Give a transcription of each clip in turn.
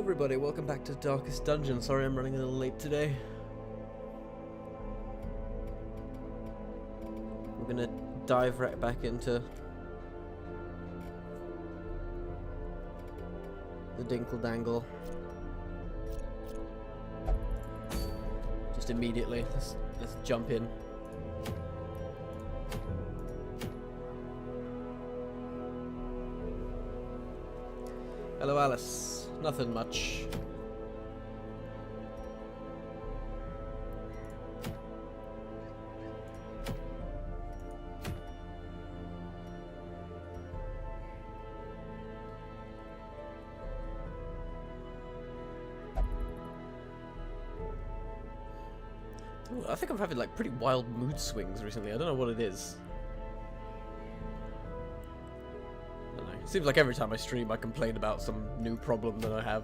everybody, welcome back to Darkest Dungeon. Sorry I'm running a little late today. We're gonna dive right back into the Dinkle Dangle. Just immediately, let's jump in. Hello Alice, nothing much. Ooh, I think I'm having like pretty wild mood swings recently. I don't know what it is. It seems like every time I stream I complain about some new problem that I have.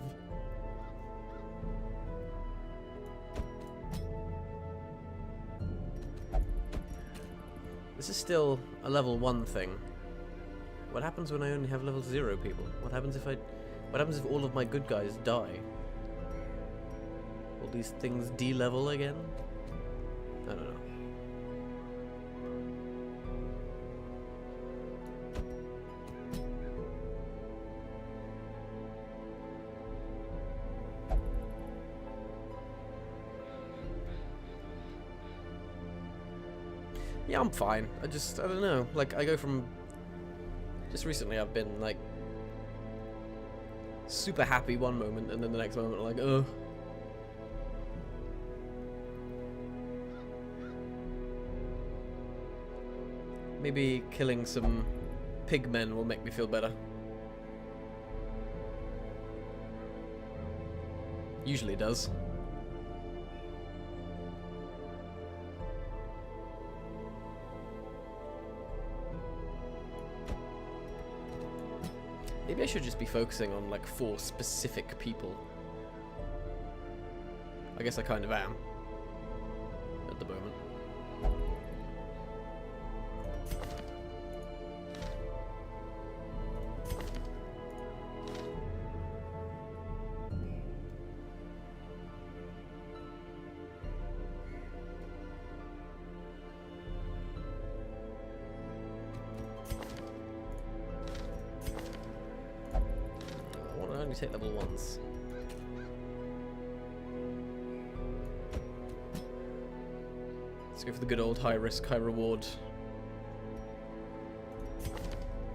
This is still a level 1 thing. What happens when I only have level 0 people? What happens if all of my good guys die? Will these things de-level again? I don't know. Yeah, I'm fine. I don't know. Like, I go from... Just recently I've been, like... super happy one moment, and then the next moment I'm like, ugh. Maybe killing some pigmen will make me feel better. Usually does. Maybe I should just be focusing on, like, 4 specific people. I guess I kind of am. At the moment. Take level 1s. Let's go for the good old high risk, high reward.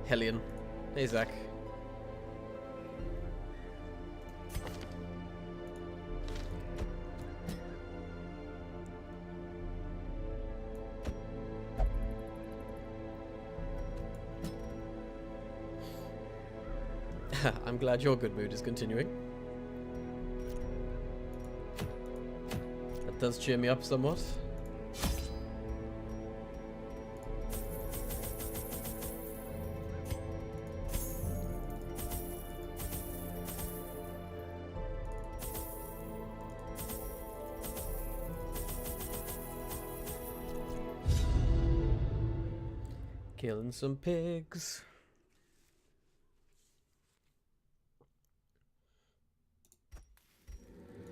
Hellion. Hey, Zach. I'm glad your good mood is continuing. That does cheer me up somewhat. Killing some pigs.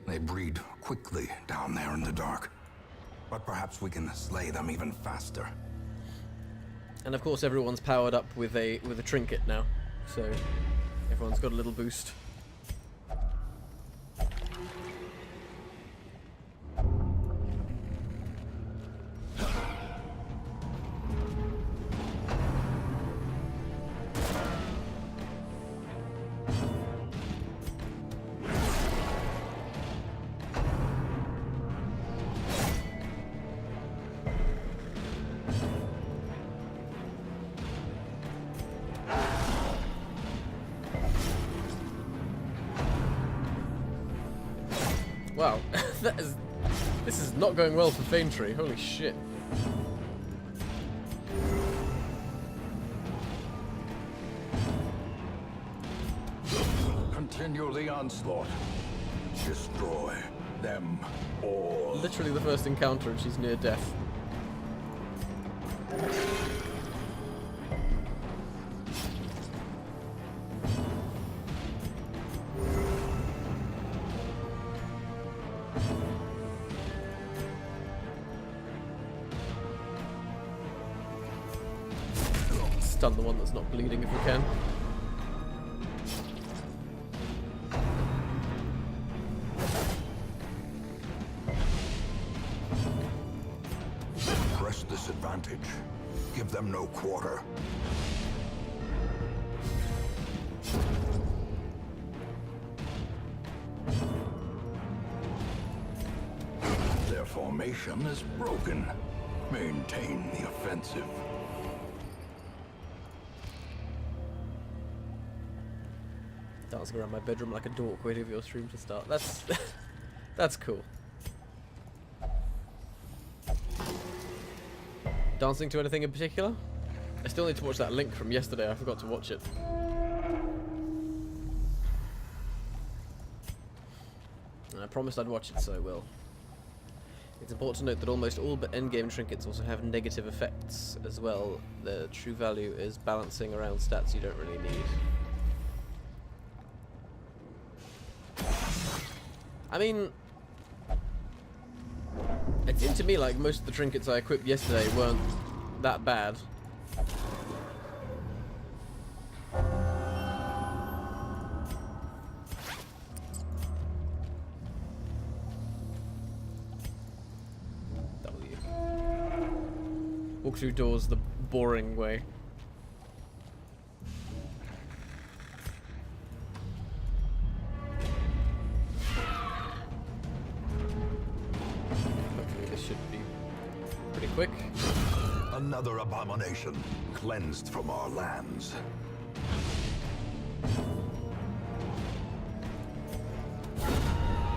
They breed quickly down there in the dark, but perhaps we can slay them even faster. And of course, everyone's powered up with a trinket now, so everyone's got a little boost. Wow, this is not going well for Faintry. Holy shit. Continue the onslaught. Destroy them all. Literally the first encounter and she's near death. stun the one that's not bleeding if we can. Press this advantage. Give them no quarter. Their formation is broken. Maintain the offensive. Dancing around my bedroom like a dork, waiting for your stream to start. That's that's cool. Dancing to anything in particular? I still need to watch that link from yesterday. I forgot to watch it. And I promised I'd watch it, so I will. It's important to note that almost all but endgame trinkets also have negative effects as well. The true value is balancing around stats you don't really need. I mean, it seemed to me like most of the trinkets I equipped yesterday weren't that bad. W. Walk through doors the boring way. Quick. Another abomination cleansed from our lands.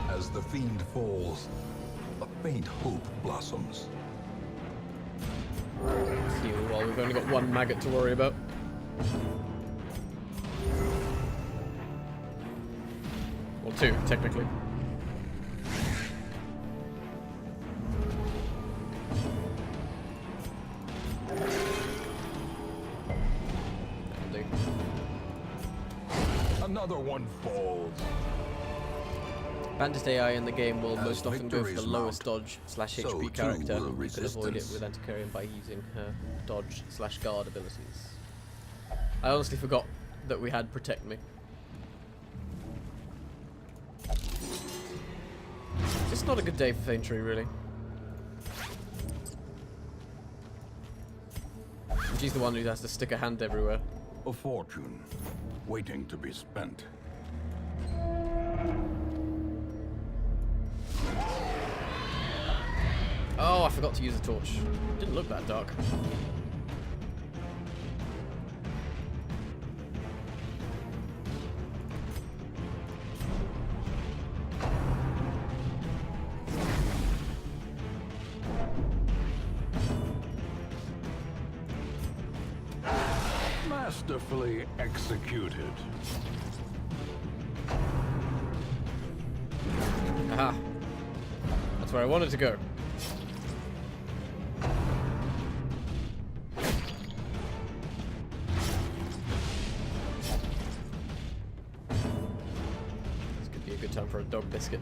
As the fiend falls, a faint hope blossoms. Heal while we've only got one maggot to worry about. Well, two, technically. Another one falls. Bandit AI in the game will As most often go for the victories lowest mount, dodge slash so HP too character, will and you can avoid it resistance. with Antiquarian by using her dodge slash guard abilities. I honestly forgot that we had Protect Me. It's just not a good day for Faintry, really. And she's the one who has to stick a hand everywhere. A fortune waiting to be spent. Oh, I forgot to use a torch. Didn't look that dark. Masterfully executed. Aha. That's where I wanted to go. This could be a good time for a dog biscuit.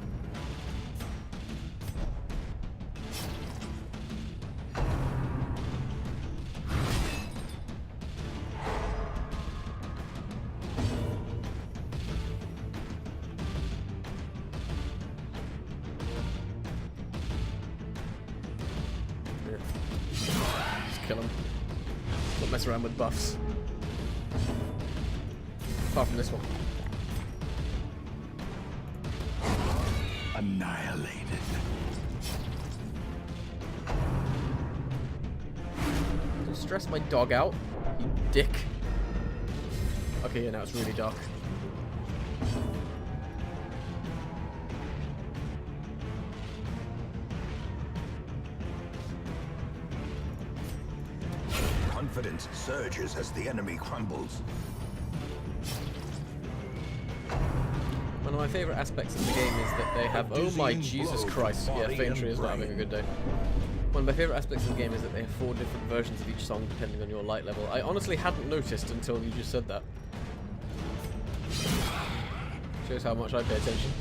Just kill him. Don't mess around with buffs. Apart from this one. Annihilated. Don't stress my dog out, you dick. Okay, yeah, now it's really dark. Confidence surges as the enemy crumbles. One of my favourite aspects of the game is that they have... Oh my Jesus Christ. Yeah, Faintry is not having a good day. One of my favourite aspects of the game is that they have 4 different versions of each song depending on your light level. I honestly hadn't noticed until you just said that. Shows how much I pay attention.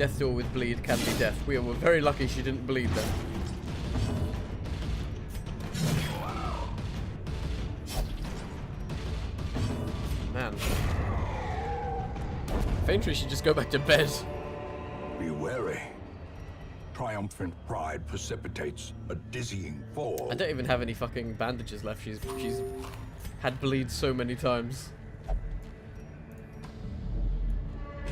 Death's door with bleed can be death. We were very lucky she didn't bleed then. Man. Faintry should just go back to bed. Be wary. Triumphant pride precipitates a dizzying fall. I don't even have any fucking bandages left. She's had bleed so many times.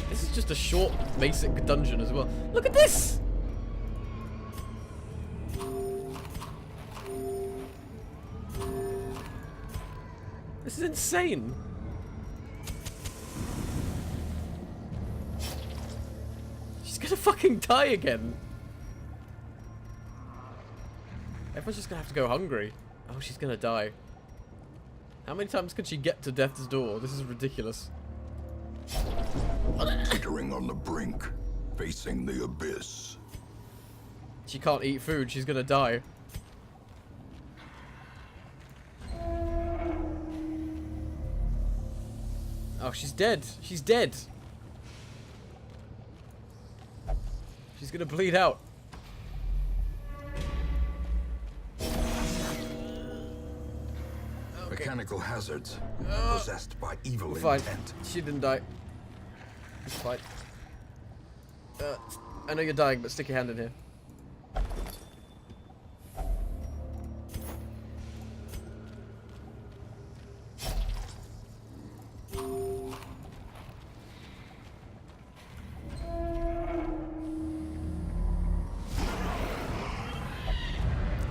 This is just a short, basic dungeon as well. Look at this! This is insane. She's gonna fucking die again. Everyone's just gonna have to go hungry. Oh, she's gonna die. How many times can she get to death's door? This is ridiculous. Teetering on the brink, facing the abyss. She can't eat food. She's gonna die. Oh, she's dead. She's dead. She's gonna bleed out. Mechanical hazards, possessed by evil Fine. intent. She didn't die. It's fine. I know you're dying, but stick your hand in here.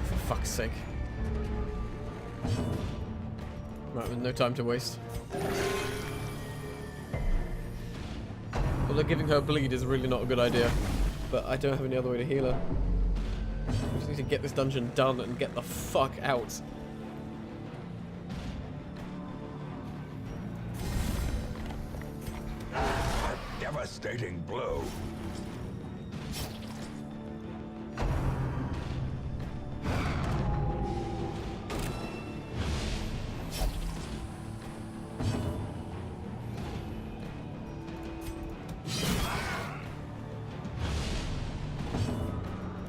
For fuck's sake. Right, with no time to waste. Although giving her bleed is really not a good idea. But I don't have any other way to heal her. We just need to get this dungeon done and get the fuck out. A devastating blow.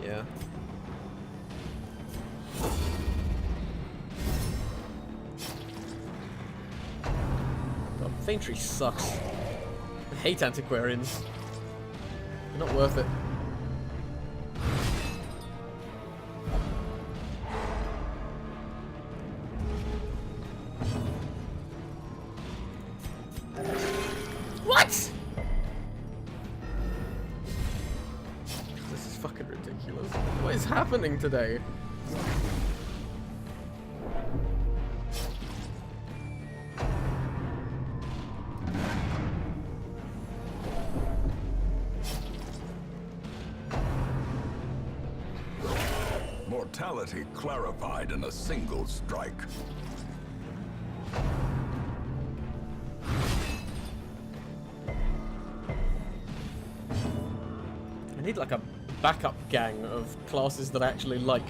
Yeah. God, Faintry sucks. I hate antiquarians. They're not worth it. What? This is fucking ridiculous. What is happening today? Mortality clarified in a single strike. I need like a backup gang of classes that I actually like.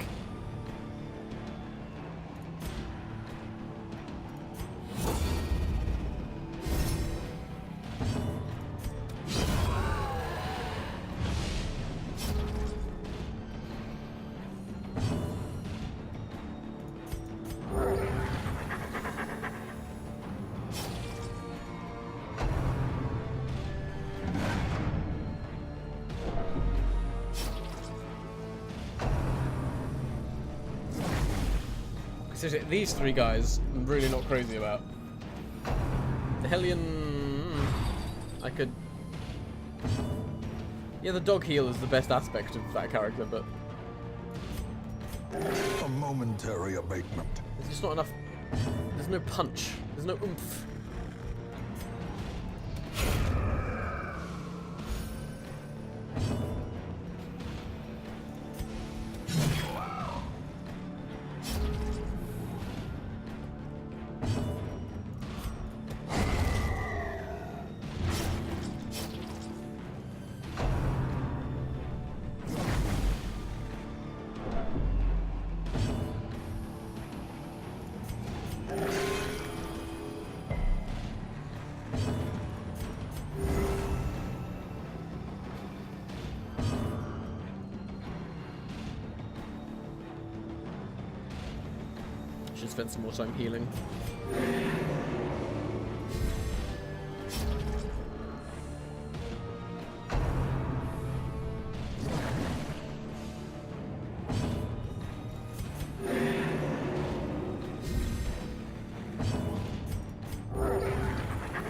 Seriously, these three guys, I'm really not crazy about. The Hellion... I could... Yeah, the dog heal is the best aspect of that character, but... A momentary abatement. There's just not enough... There's no punch. There's no oomph. Should spend some more time healing.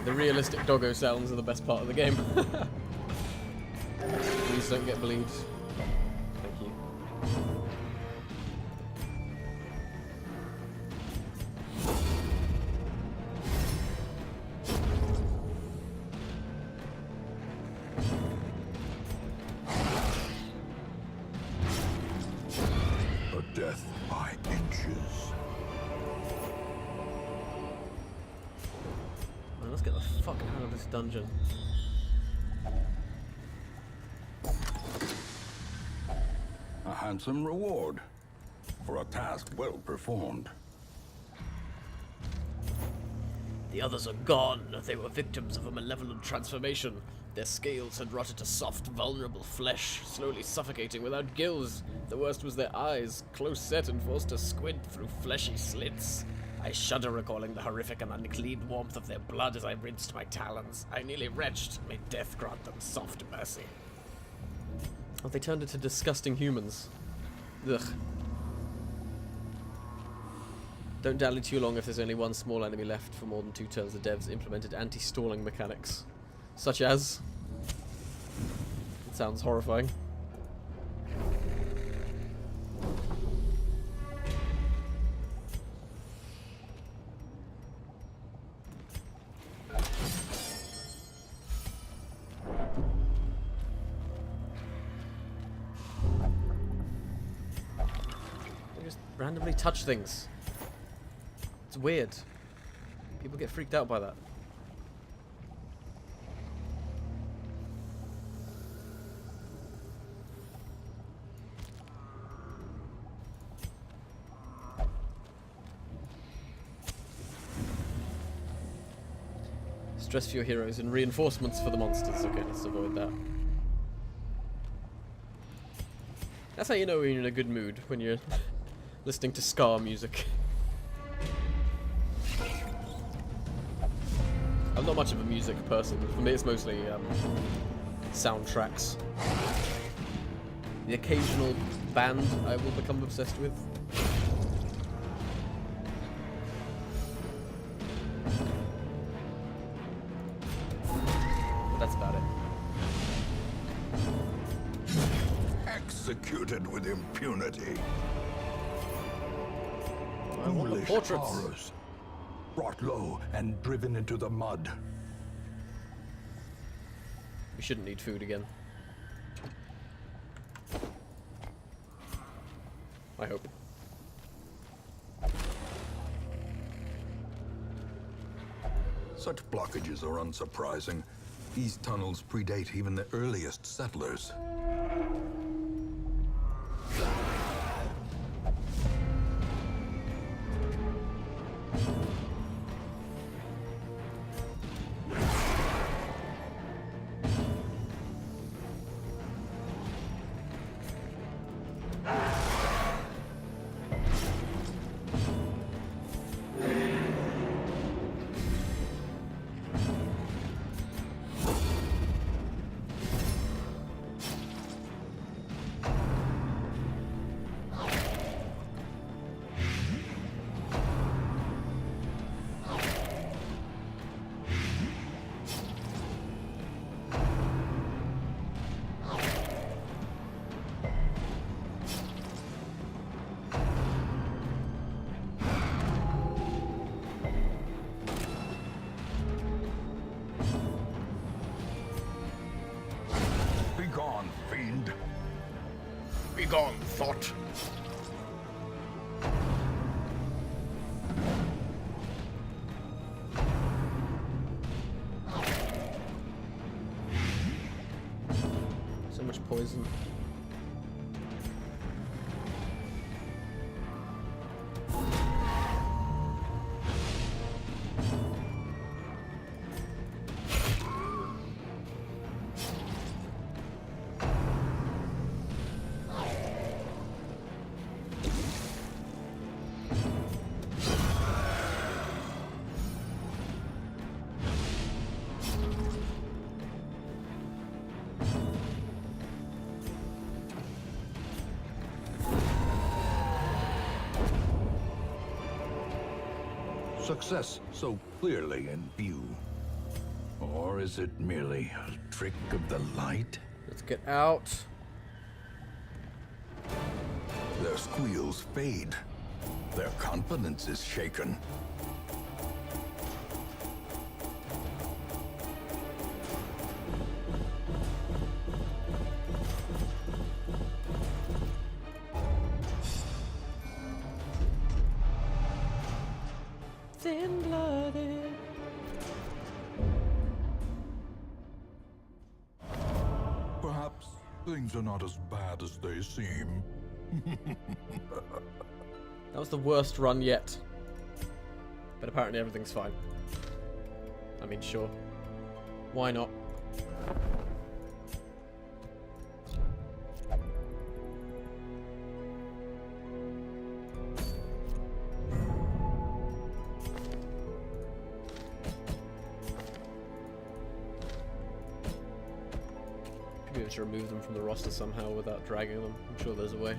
The realistic doggo sounds are the best part of the game. Please don't get bleed. Thank you. A death by inches. Well, let's get the fuck out of this dungeon. A handsome reward for a task well performed. The others are gone. They were victims of a malevolent transformation. Their scales had rotted to soft, vulnerable flesh, slowly suffocating without gills. The worst was their eyes, close set and forced to squint through fleshy slits. I shudder recalling the horrific and unclean warmth of their blood as I rinsed my talons. I nearly retched. May death grant them soft mercy. Oh, they turned into disgusting humans. Ugh. Don't dally too long if there's only one small enemy left. For more than 2 turns, the devs implemented anti-stalling mechanics. Such as... It sounds horrifying. They just randomly touch things. It's weird. People get freaked out by that. Stress for your heroes and reinforcements for the monsters. Okay, let's avoid that. That's how you know when you're in a good mood, when you're listening to ska music. I'm not much of a music person. For me, it's mostly soundtracks. The occasional band I will become obsessed with. But that's about it. Executed with impunity. I want the Foolish portraits. horrors, brought low and driven into the mud. We shouldn't need food again. I hope. Such blockages are unsurprising. These tunnels predate even the earliest settlers. Begone, fiend. Begone, thought. So much poison. Success so clearly in view. Or is it merely a trick of the light? Let's get out. Their squeals fade. Their confidence is shaken. Thin-blooded. Perhaps things are not as bad as they seem. That was the worst run yet. But apparently everything's fine. I mean, sure. Why not? Maybe to remove them from the roster somehow without dragging them. I'm sure there's a way.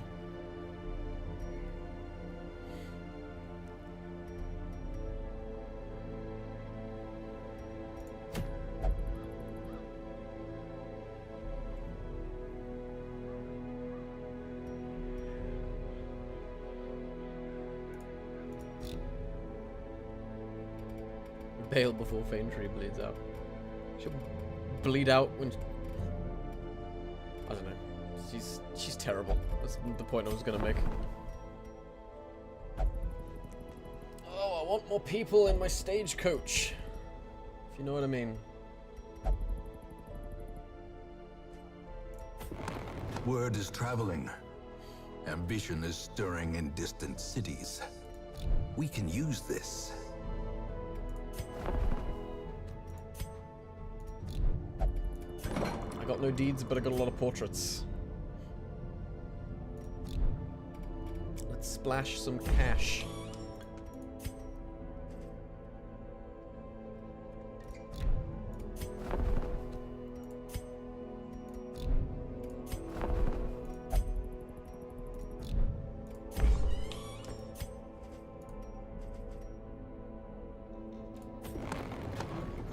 Bail before Faintree bleeds out. She'll bleed out when... I don't know. She's terrible. That's the point I was gonna make. Oh, I want more people in my stagecoach. If you know what I mean. Word is traveling. Ambition is stirring in distant cities. We can use this. I got no deeds, but I got a lot of portraits. Let's splash some cash.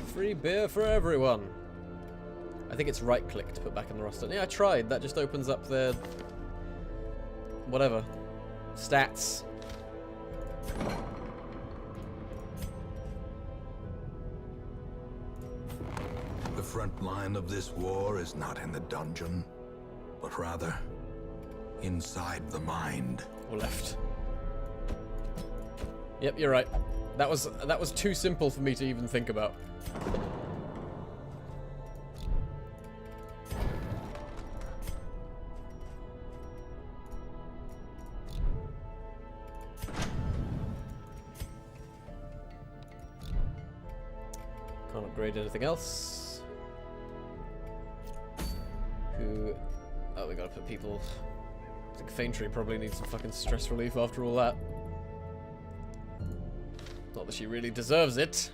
Free beer for everyone. I think it's right-click to put back in the roster. Yeah, I tried. That just opens up their... whatever. Stats. The front line of this war is not in the dungeon, but rather inside the mind. Or left. Yep, you're right. That was too simple for me to even think about. Can't upgrade anything else. Who... Oh, we gotta put people... I think Faintree probably needs some fucking stress relief after all that. Not that she really deserves it.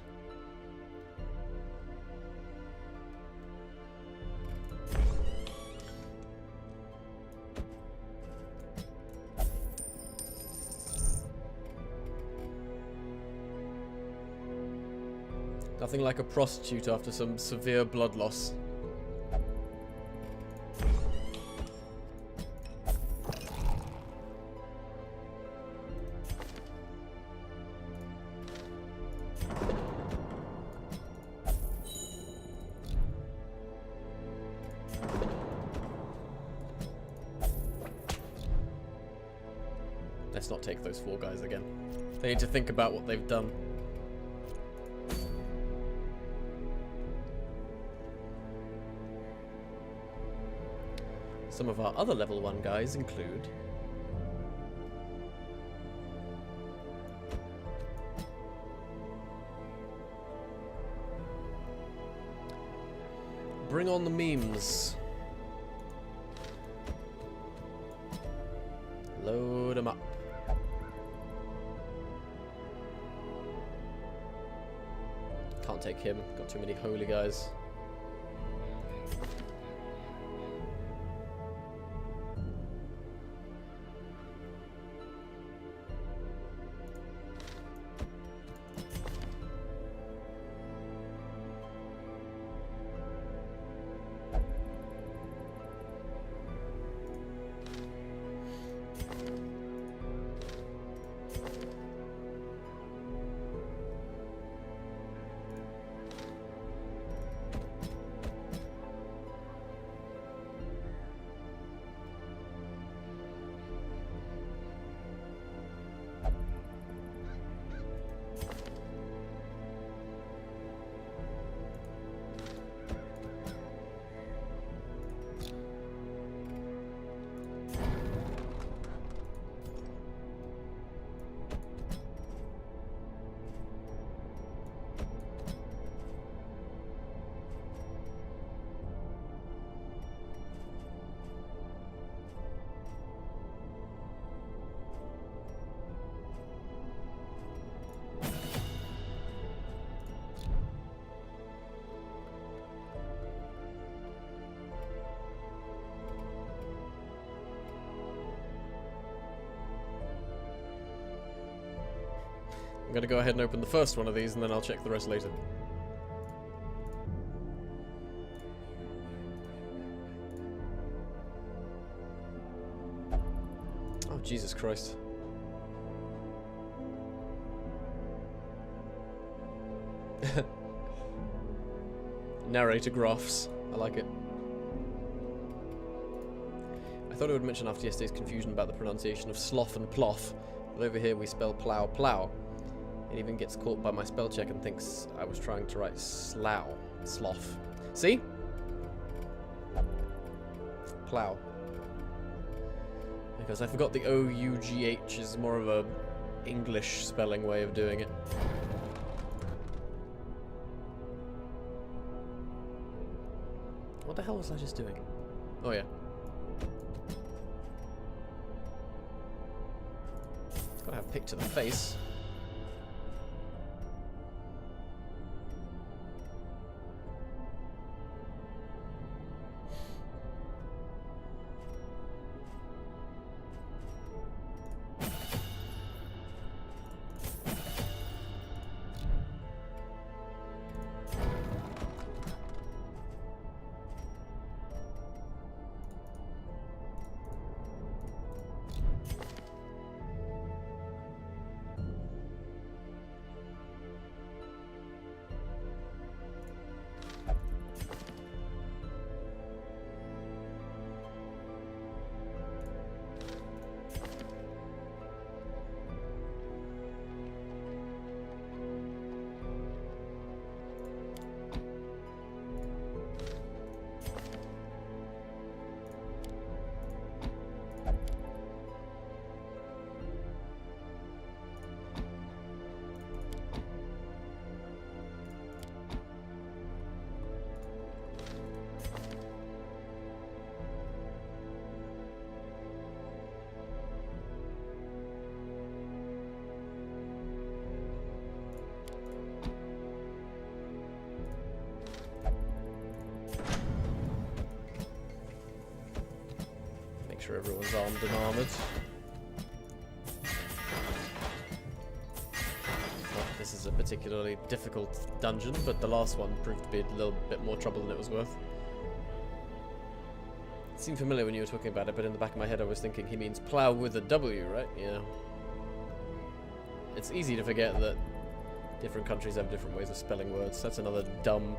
Nothing like a prostitute after some severe blood loss. Let's not take those 4 guys again. They need to think about what they've done. Some of our other level 1 guys include... Bring on the memes. Load them up. Can't take him. Got too many holy guys. gonna go ahead and open the first one of these, and then I'll check the rest later. Oh, Jesus Christ. Narrator graphs. I like it. I thought I would mention after yesterday's confusion about the pronunciation of sloth and plough, but over here we spell plough, plough. It even gets caught by my spell check and thinks I was trying to write slough, sloth. See? Plough. Because I forgot the O-U-G-H is more of a English spelling way of doing it. What the hell was I just doing? Oh yeah. Gotta have a pick to the face. Sure everyone's armed and armored. Not that this is a particularly difficult dungeon, but the last one proved to be a little bit more trouble than it was worth. It seemed familiar when you were talking about it, but in the back of my head I was thinking he means plow with a W, right? Yeah. It's easy to forget that different countries have different ways of spelling words. That's another dumb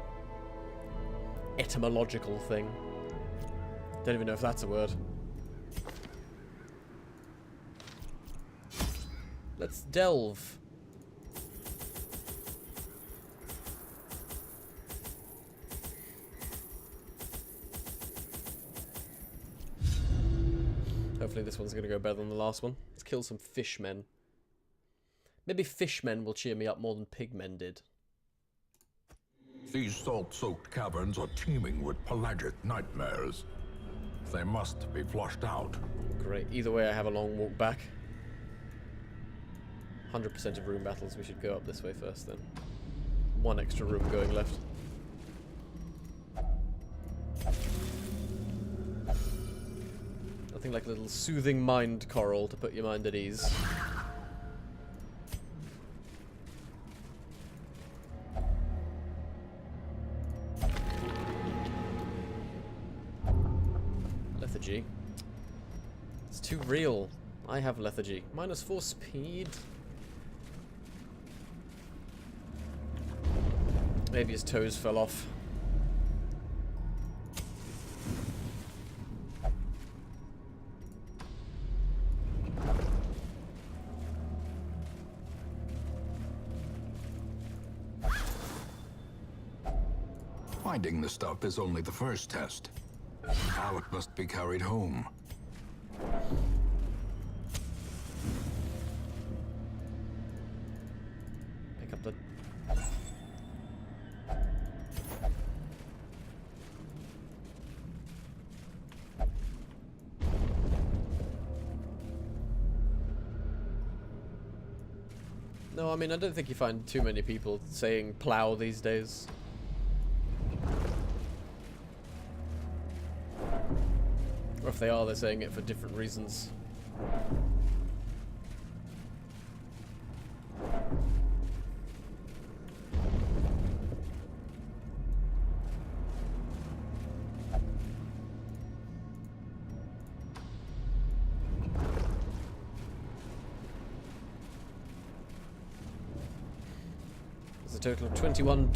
etymological thing. Don't even know if that's a word. Let's delve. Hopefully this one's going to go better than the last one. Let's kill some fishmen. Maybe fishmen will cheer me up more than pigmen did. These salt-soaked caverns are teeming with pelagic nightmares. They must be flushed out. Great. Either way, I have a long walk back. 100% of room battles, we should go up this way first then. One extra room going left. Nothing like a little soothing mind coral to put your mind at ease. Lethargy. It's too real. I have lethargy. -4 speed. Maybe his toes fell off. Finding the stuff is only the first test. Now it must be carried home. Pick up the... No, I mean, I don't think you find too many people saying plow these days. Or if they are, they're saying it for different reasons. a total of 21 ...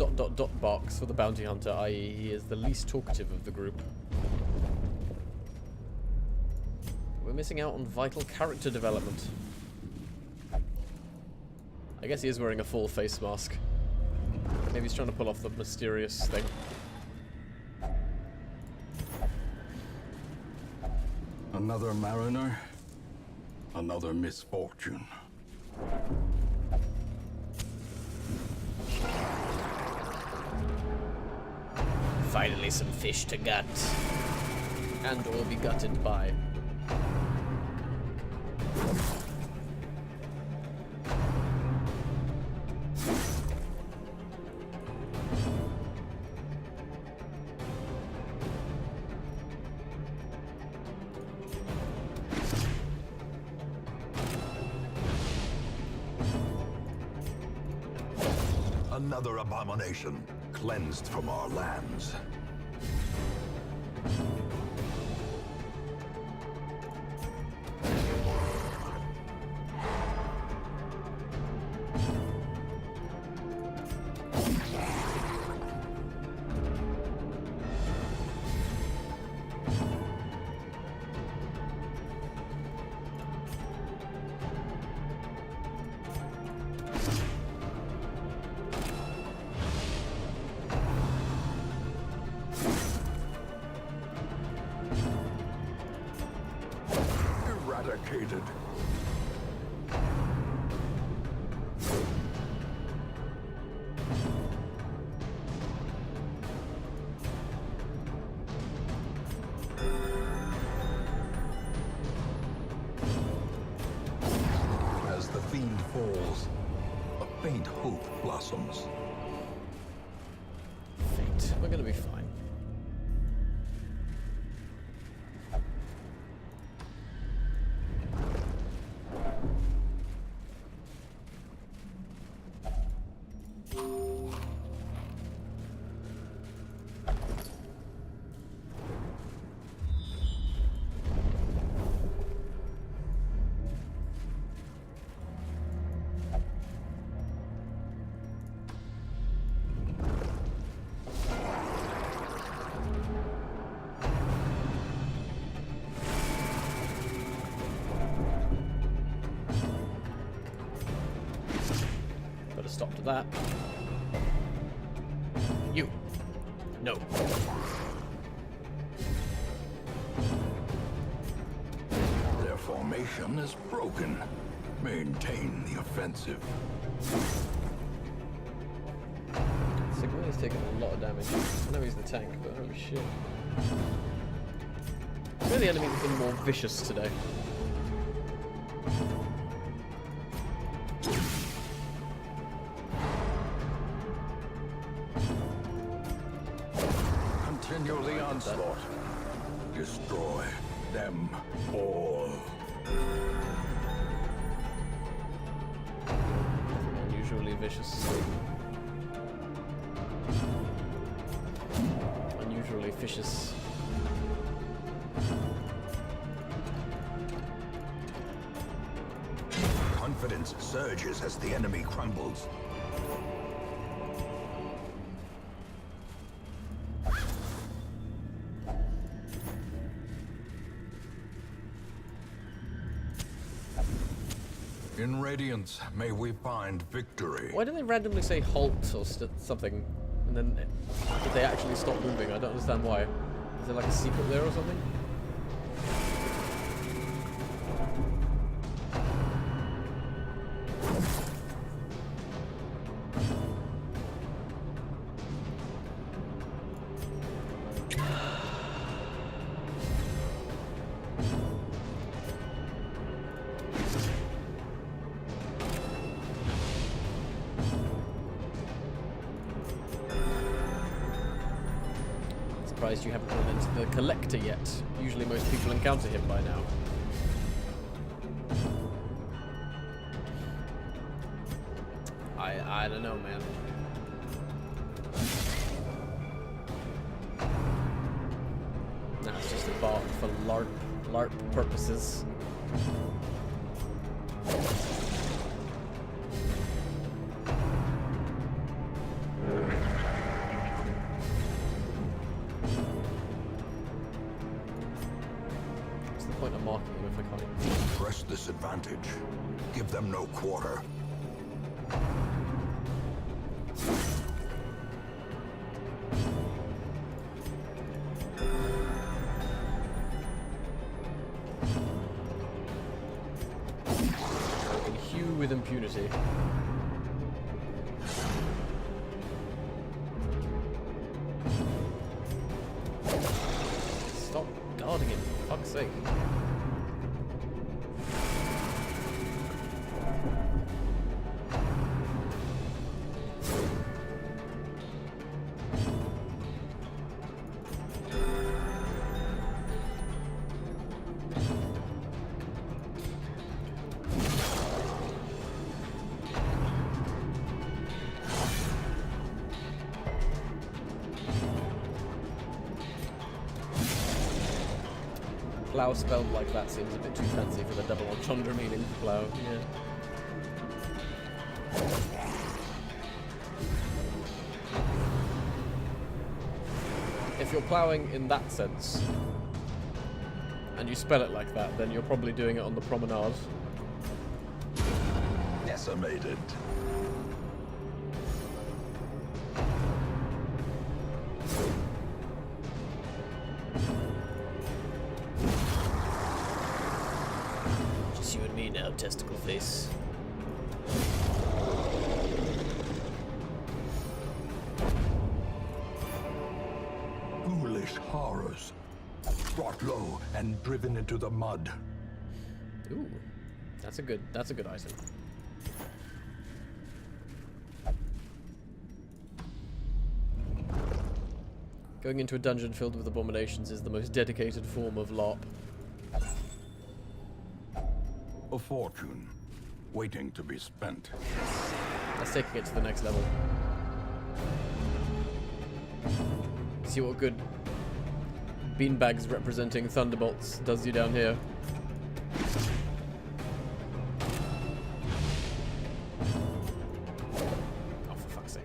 box for the bounty hunter, i.e. he is the least talkative of the group. We're missing out on vital character development. I guess he is wearing a full face mask. Maybe he's trying to pull off the mysterious thing. Another mariner, another misfortune. Finally some fish to gut. And or be gutted by. Another abomination cleansed from our lands. Eradicated. As the fiend falls, a faint hope blossoms. Fate. We're gonna be fine. Put a stop to that. You. No. Their formation is broken. Maintain the offensive. Sigma is taking a lot of damage. I know he's the tank, but holy shit. Maybe the enemies have been more vicious today. Continue the onslaught. Destroy them all. Unusually vicious. Unusually vicious. Confidence surges as the enemy crumbles. In Radiance, may we find victory. Why do they randomly say halt or something, and then did they actually stop moving? I don't understand why. Is there like a secret there or something? Surprised you haven't run into the collector yet. Usually most people encounter him by now. I don't know, man. Nah, it's just a bot for LARP purposes. mechanic. Press this advantage. Give them no quarter. I can hew with impunity. Stop guarding him, for fuck's sake. Plow spelled like that seems a bit too fancy for the double entendre meaning plow, yeah. If you're plowing in that sense, and you spell it like that, then you're probably doing it on the promenade. Decimated. Just you and me now, testicle face. Ghoulish horrors. Brought low and driven into the mud. Ooh, that's a good item. Going into a dungeon filled with abominations is the most dedicated form of LARP. A fortune, waiting to be spent. That's taking it to the next level. See what good beanbags representing thunderbolts does you down here. Oh, for fuck's sake.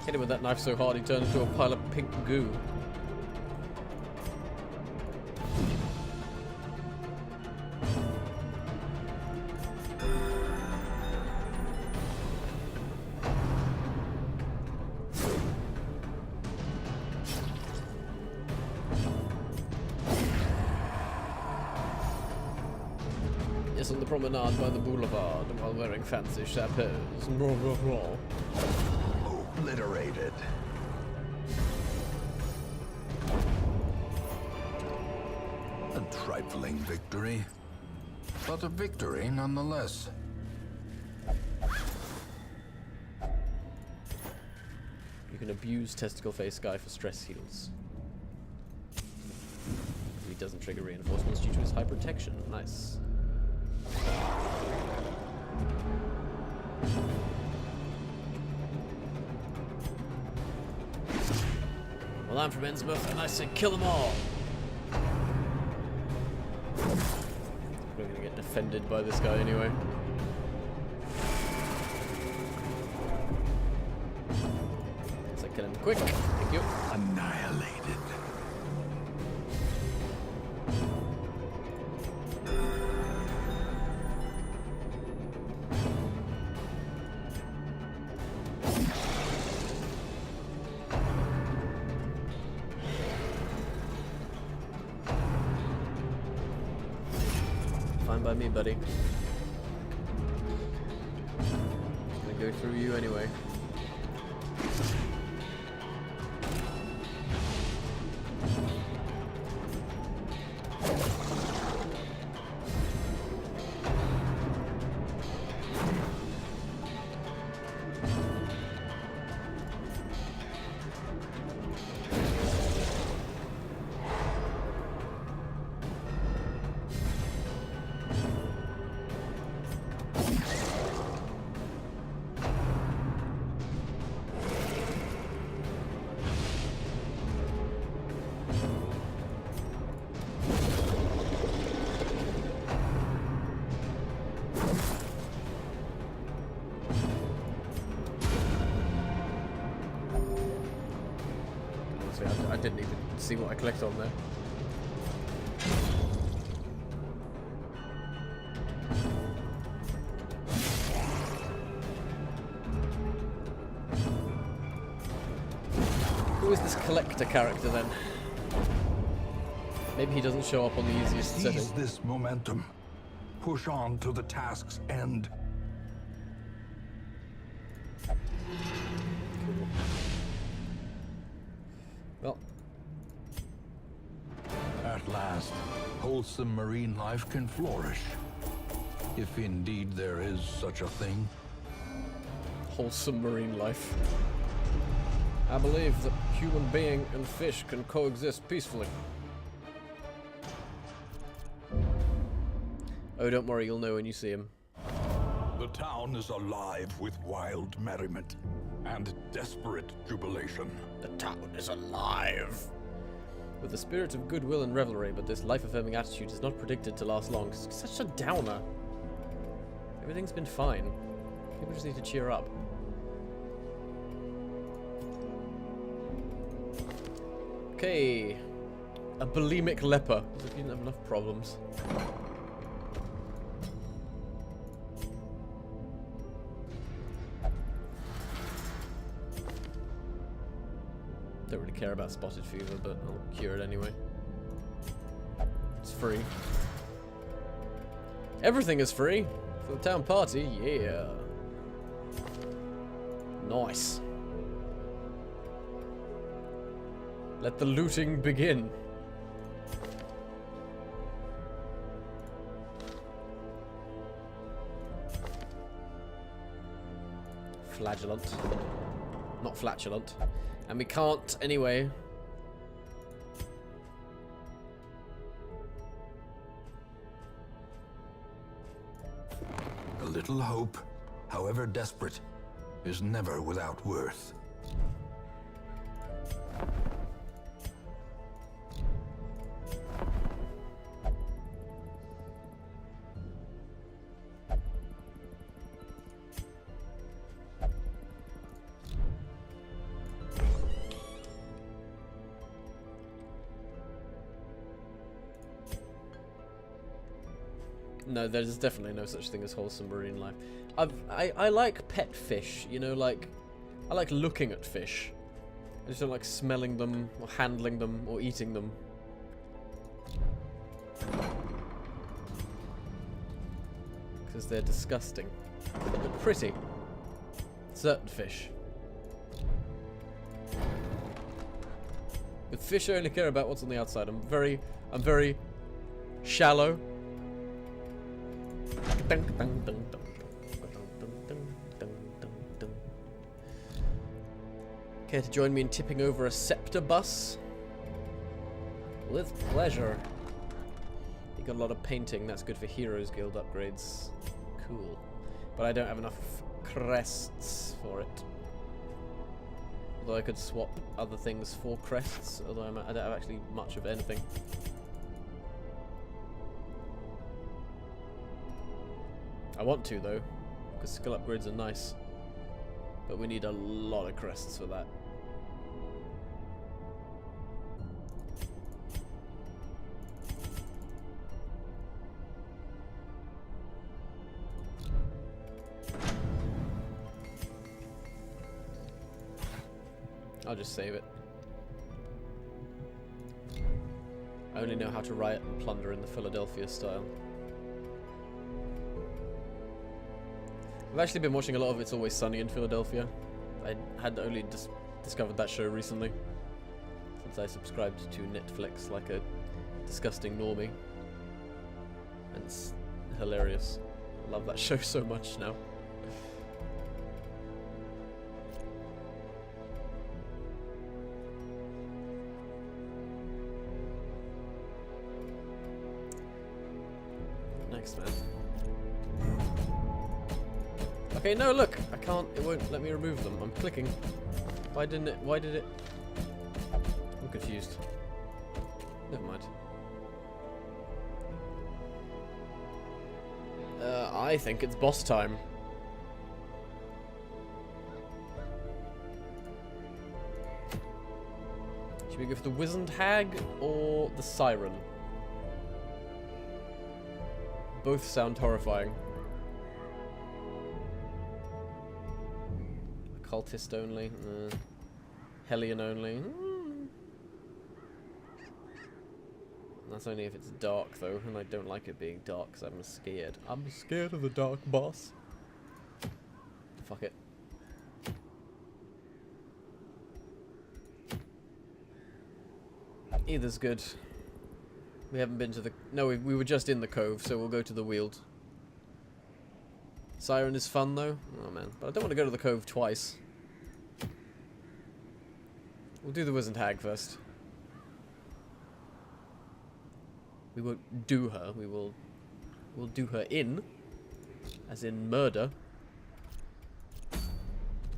Hit him with that knife so hard he turned into a pile of pink goo. Yes, on the promenade by the boulevard while wearing fancy chapeaux. Blah, blah, blah. Obliterated. A trifling victory, but a victory nonetheless. You can abuse Testicle Face Guy for stress heals. He doesn't trigger reinforcements due to his high protection. Nice. Well, I'm from Innsmouth, and I say kill them all! We're gonna get defended by this guy anyway. So kill him quick. Thank you. Annihilated. Fine by me, buddy. I'm gonna go through you anyway. honestly. I didn't even see what I clicked on there. Who is this collector character then? Maybe he doesn't show up on the easiest setting. Seize this momentum. Push on to the task's end. Well, At last, wholesome marine life can flourish. If indeed there is such a thing. wholesome marine life. I believe that human being and fish can coexist peacefully. Oh, don't worry, you'll know when you see him. The town is alive with wild merriment and desperate jubilation. The town is alive! With the spirit of goodwill and revelry, but this life-affirming attitude is not predicted to last long. It's such a downer. Everything's been fine. People just need to cheer up. Okay. A bulimic leper. As if you didn't have enough problems. Don't really care about spotted fever, but I'll cure it anyway. It's free. Everything is free for the town party, yeah. Nice. Let the looting begin. Flagellant. Not flatulent. And we can't anyway. A little hope, however desperate, is never without worth. No, there's definitely no such thing as wholesome marine life. I like pet fish, you know, like, I like looking at fish. I just don't like smelling them, or handling them, or eating them. Because they're disgusting. But pretty. Certain fish. With fish I only care about what's on the outside. I'm very shallow. Care to join me in tipping over a scepter bus? With pleasure. You got a lot of painting, that's good for Heroes Guild upgrades. Cool. But I don't have enough crests for it. Although I could swap other things for crests, although I don't have actually much of anything. I want to though, because skill upgrades are nice. But we need a lot of crests for that. I'll just save it. I only know how to riot and plunder in the Philadelphia style. I've actually been watching a lot of It's Always Sunny in Philadelphia. I had only discovered that show recently, since I subscribed to Netflix like a disgusting normie. And it's hilarious. I love that show so much now. Next, man. Okay, no, look, I can't, it won't let me remove them. I'm clicking. Why did it? I'm confused. Never mind. I think it's boss time. Should we go for the Wizened Hag or the Siren? Both sound horrifying. Cultist only. Hellion only. That's only if it's dark, though, and I don't like it being dark, because I'm scared. I'm scared of the dark, boss. Fuck it. Either's good. We haven't been to the... No, we were just in the cove, so we'll go to the Weald. Siren is fun, though. Oh, man. But I don't want to go to the cove twice. We'll do the Wizened Hag first. We won't do her. We'll do her in. As in murder.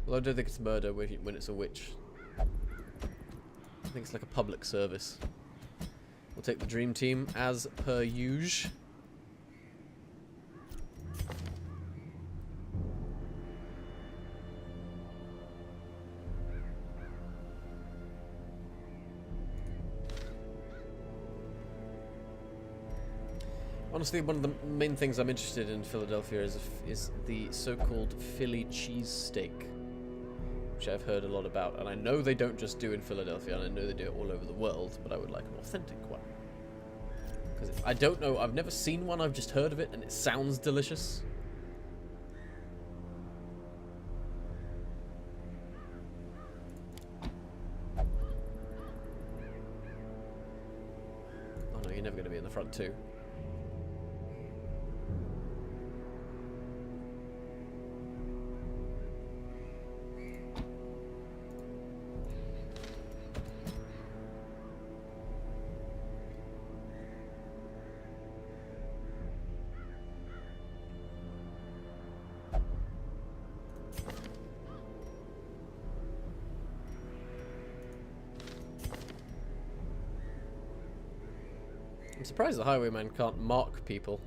Well, I don't think it's murder when it's a witch. I think it's like a public service. We'll take the dream team as per usual. Honestly, one of the main things I'm interested in Philadelphia is the so-called Philly cheesesteak, which I've heard a lot about, and I know they don't just do in Philadelphia, and I know they do it all over the world, but I would like an authentic one. Because I don't know, I've never seen one, I've just heard of it, and it sounds delicious. Oh no, you're never going to be in the front too. I'm surprised the highwayman can't mark people.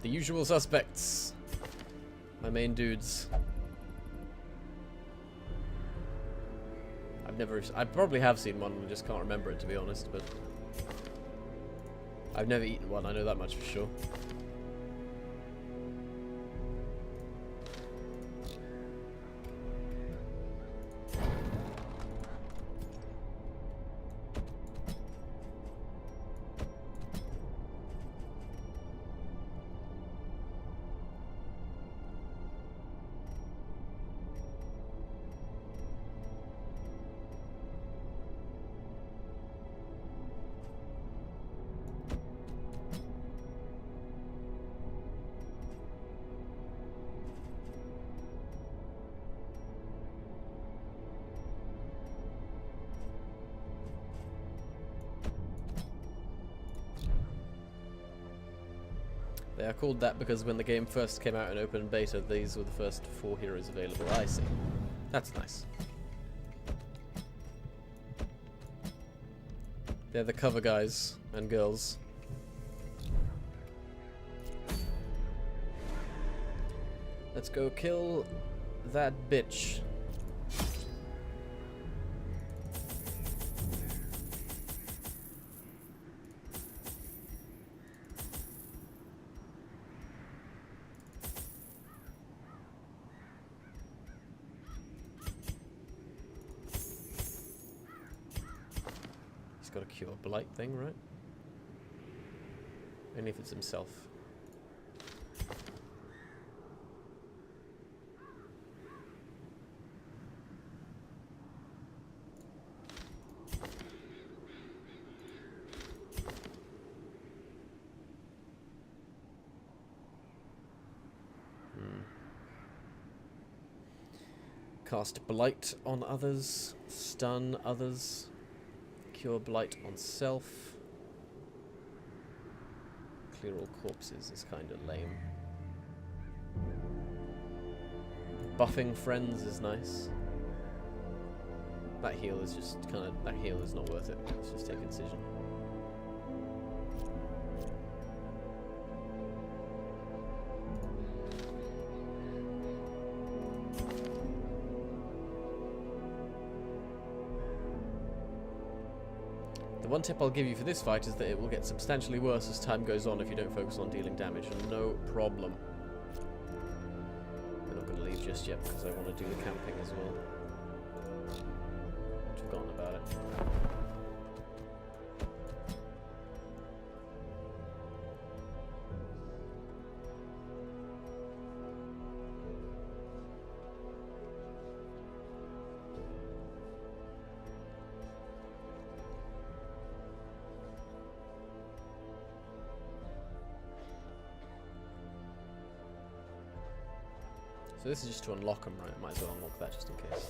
The usual suspects. My main dudes. I probably have seen one, I just can't remember it, to be honest, but I've never eaten one, I know that much for sure. They are called that because when the game first came out in open beta, these were the first 4 heroes available. I see. That's nice. They're the cover guys and girls. Let's go kill that bitch. He's got a cure blight thing, right? Only if it's himself. Cast blight on others, stun others. Cure blight on self. Clear all corpses is kind of lame. Buffing friends is nice. That heal is just kind of... That heal is not worth it. Let's just take incision. The one tip I'll give you for this fight is that it will get substantially worse as time goes on if you don't focus on dealing damage. No problem. We're not going to leave just yet because I want to do the camping as well. I'd forgotten about it. So this is just to unlock them, right? Might as well unlock that just in case.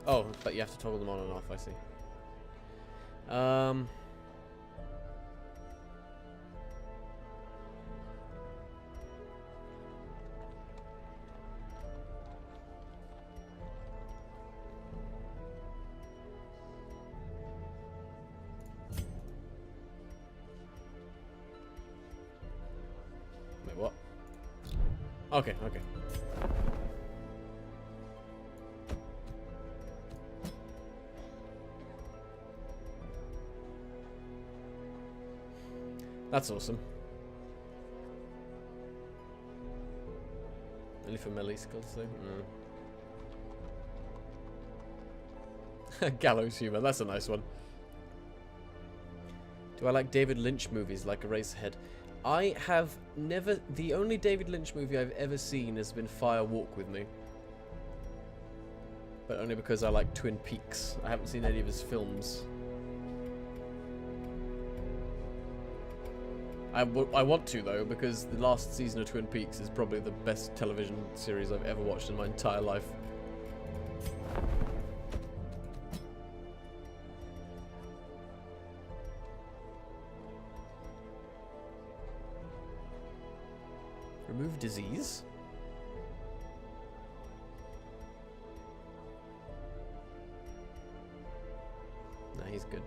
Oh, but you have to toggle them on and off, I see. Wait, what? Okay, okay. That's awesome. Only for melee skills though? No. Gallows humor, that's a nice one. Do I like David Lynch movies like Eraserhead? I have never... The only David Lynch movie I've ever seen has been Fire Walk With Me. But only because I like Twin Peaks. I haven't seen any of his films. I want to, though, because the last season of Twin Peaks is probably the best television series I've ever watched in my entire life. Remove disease? Nah, he's good.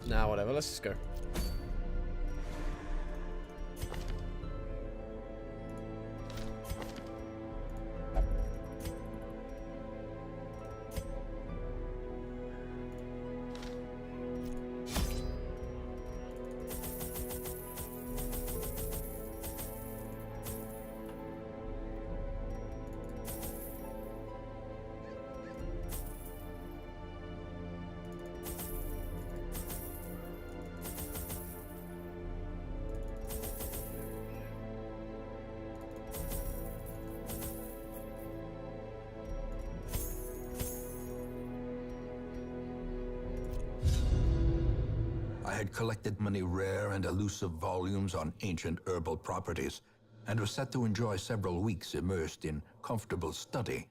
Nah, whatever, let's just go. I had collected many rare and elusive volumes on ancient herbal properties, and was set to enjoy several weeks immersed in comfortable study.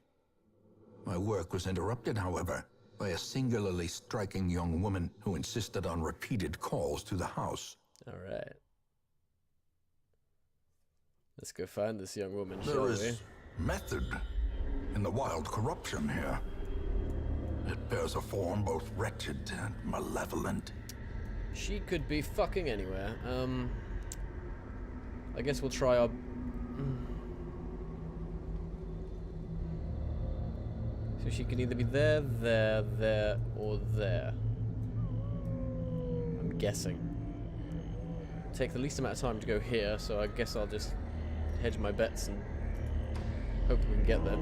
My work was interrupted, however, by a singularly striking young woman who insisted on repeated calls to the house. Alright. Let's go find this young woman, There shall we? is method in the wild corruption here. It bears a form both wretched and malevolent. She could be fucking anywhere. I guess we'll try our... So she can either be there, there, or there. I'm guessing. Take the least amount of time to go here, so I guess I'll just hedge my bets and hope we can get there.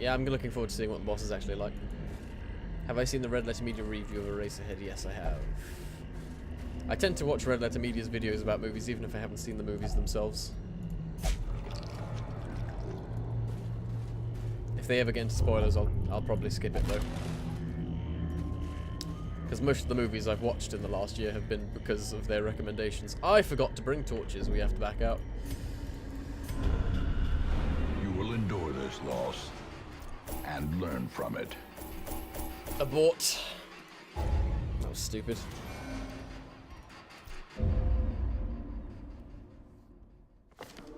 Yeah, I'm looking forward to seeing what the boss is actually like. Have I seen the Red Letter Media review of Eraserhead? Yes, I have. I tend to watch Red Letter Media's videos about movies, even if I haven't seen the movies themselves. If they ever get into spoilers, I'll probably skip it, though. Because most of the movies I've watched in the last year have been because of their recommendations. I forgot to bring torches, we have to back out. You will endure this loss and learn from it. Abort. That was stupid.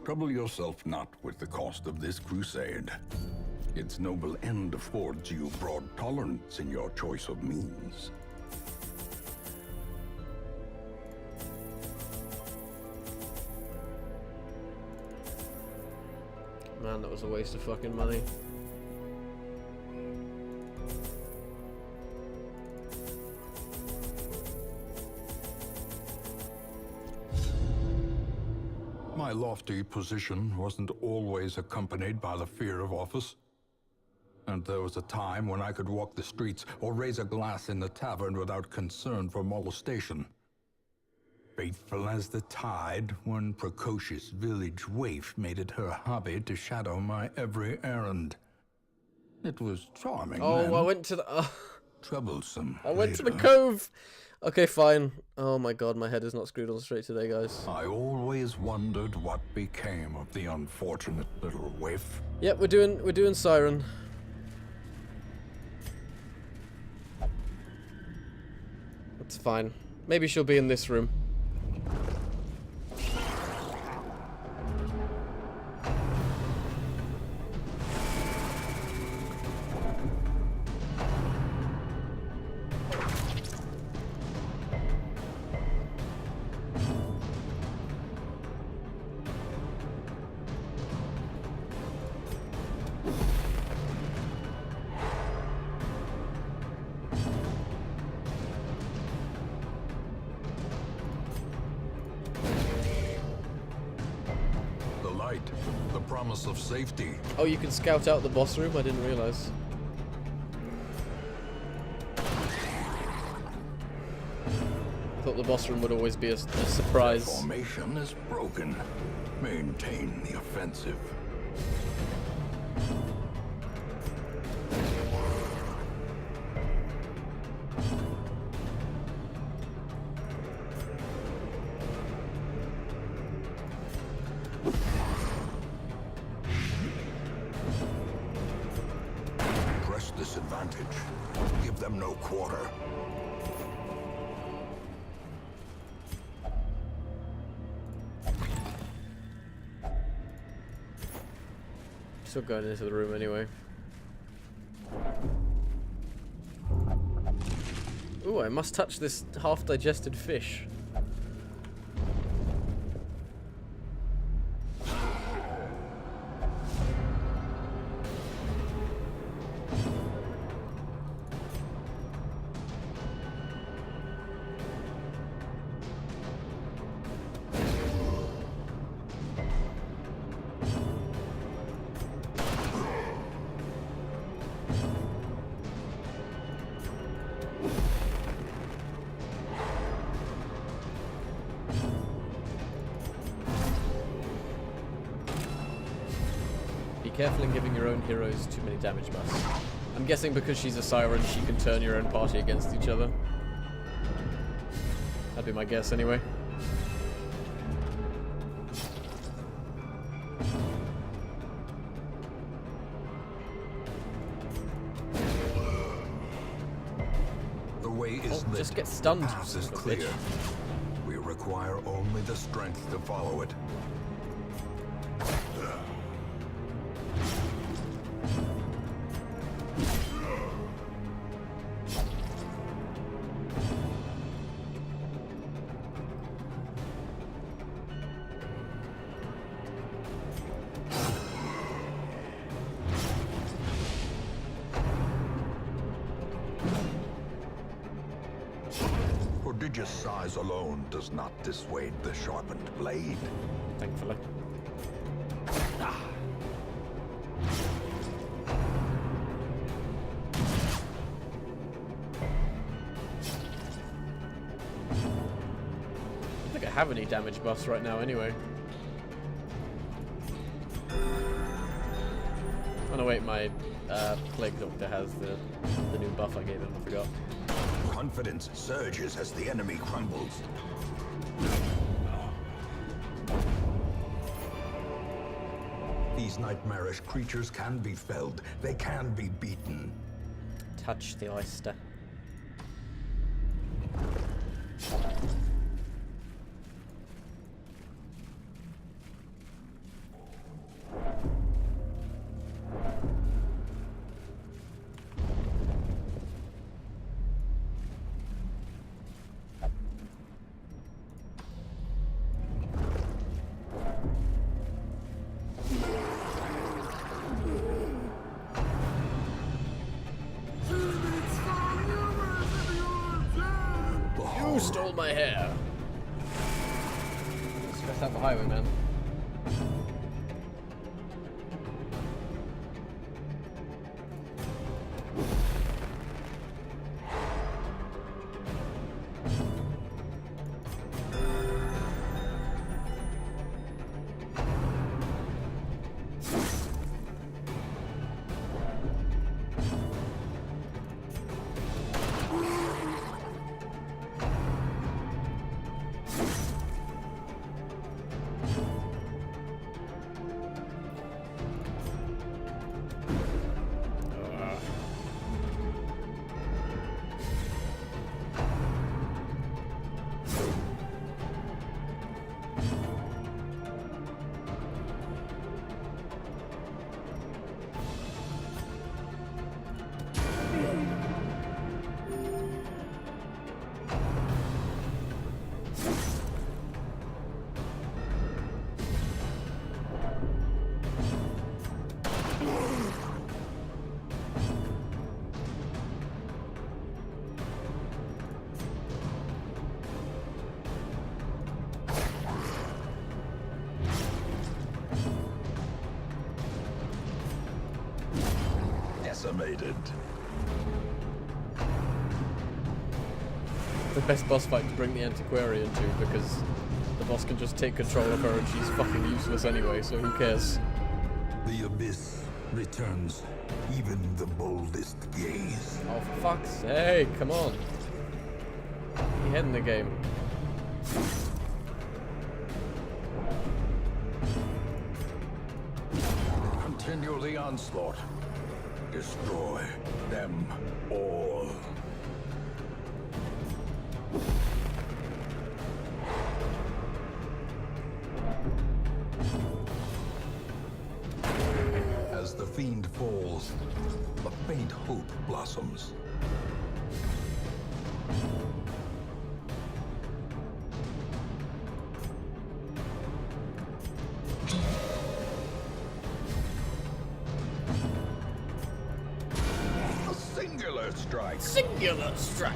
Trouble yourself not with the cost of this crusade. Its noble end affords you broad tolerance in your choice of means. Man, that was a waste of fucking money. My lofty position wasn't always accompanied by the fear of office. And there was a time when I could walk the streets or raise a glass in the tavern without concern for molestation. Faithful as the tide, one precocious village waif made it her hobby to shadow my every errand. It was charming Oh, then. I went to the... Troublesome I went to the later. cove! Okay, fine. Oh my god, my head is not screwed on straight today, guys. I always wondered what became of the unfortunate little waif. Yep, we're doing Siren. It's fine. Maybe she'll be in this room. The promise of safety. Oh, you can scout out the boss room? I didn't realize. I thought the boss room would always be a surprise. Formation is broken. Maintain the offensive. Press this advantage. Give them no quarter. Still going into the room anyway. Ooh, I must touch this half-digested fish. Be careful in giving your own heroes too many damage buffs. I'm guessing because she's a siren, she can turn your own party against each other. That'd be my guess anyway. The way is lit. Just get stunned. The path is son of a clear. bitch. We require only the strength to follow it. Prodigious size alone does not dissuade the sharpened blade. Thankfully. I don't think I have any damage buffs right now anyway. Oh no, wait, my Plague Doctor has the new buff I gave him, I forgot. Confidence surges as the enemy crumbles. These nightmarish creatures can be felled. They can be beaten. Touch the oyster. You stole my hair. Stress out the highway, man. Decimated. The best boss fight to bring the Antiquarian to, because the boss can just take control of her and she's fucking useless anyway, so who cares? The abyss returns even the boldest gaze. Oh, for fuck's sake, come on. Get ahead in the game. Continue the onslaught. Destroy them all. As the fiend falls, a faint hope blossoms. A singular strike. Singular strike!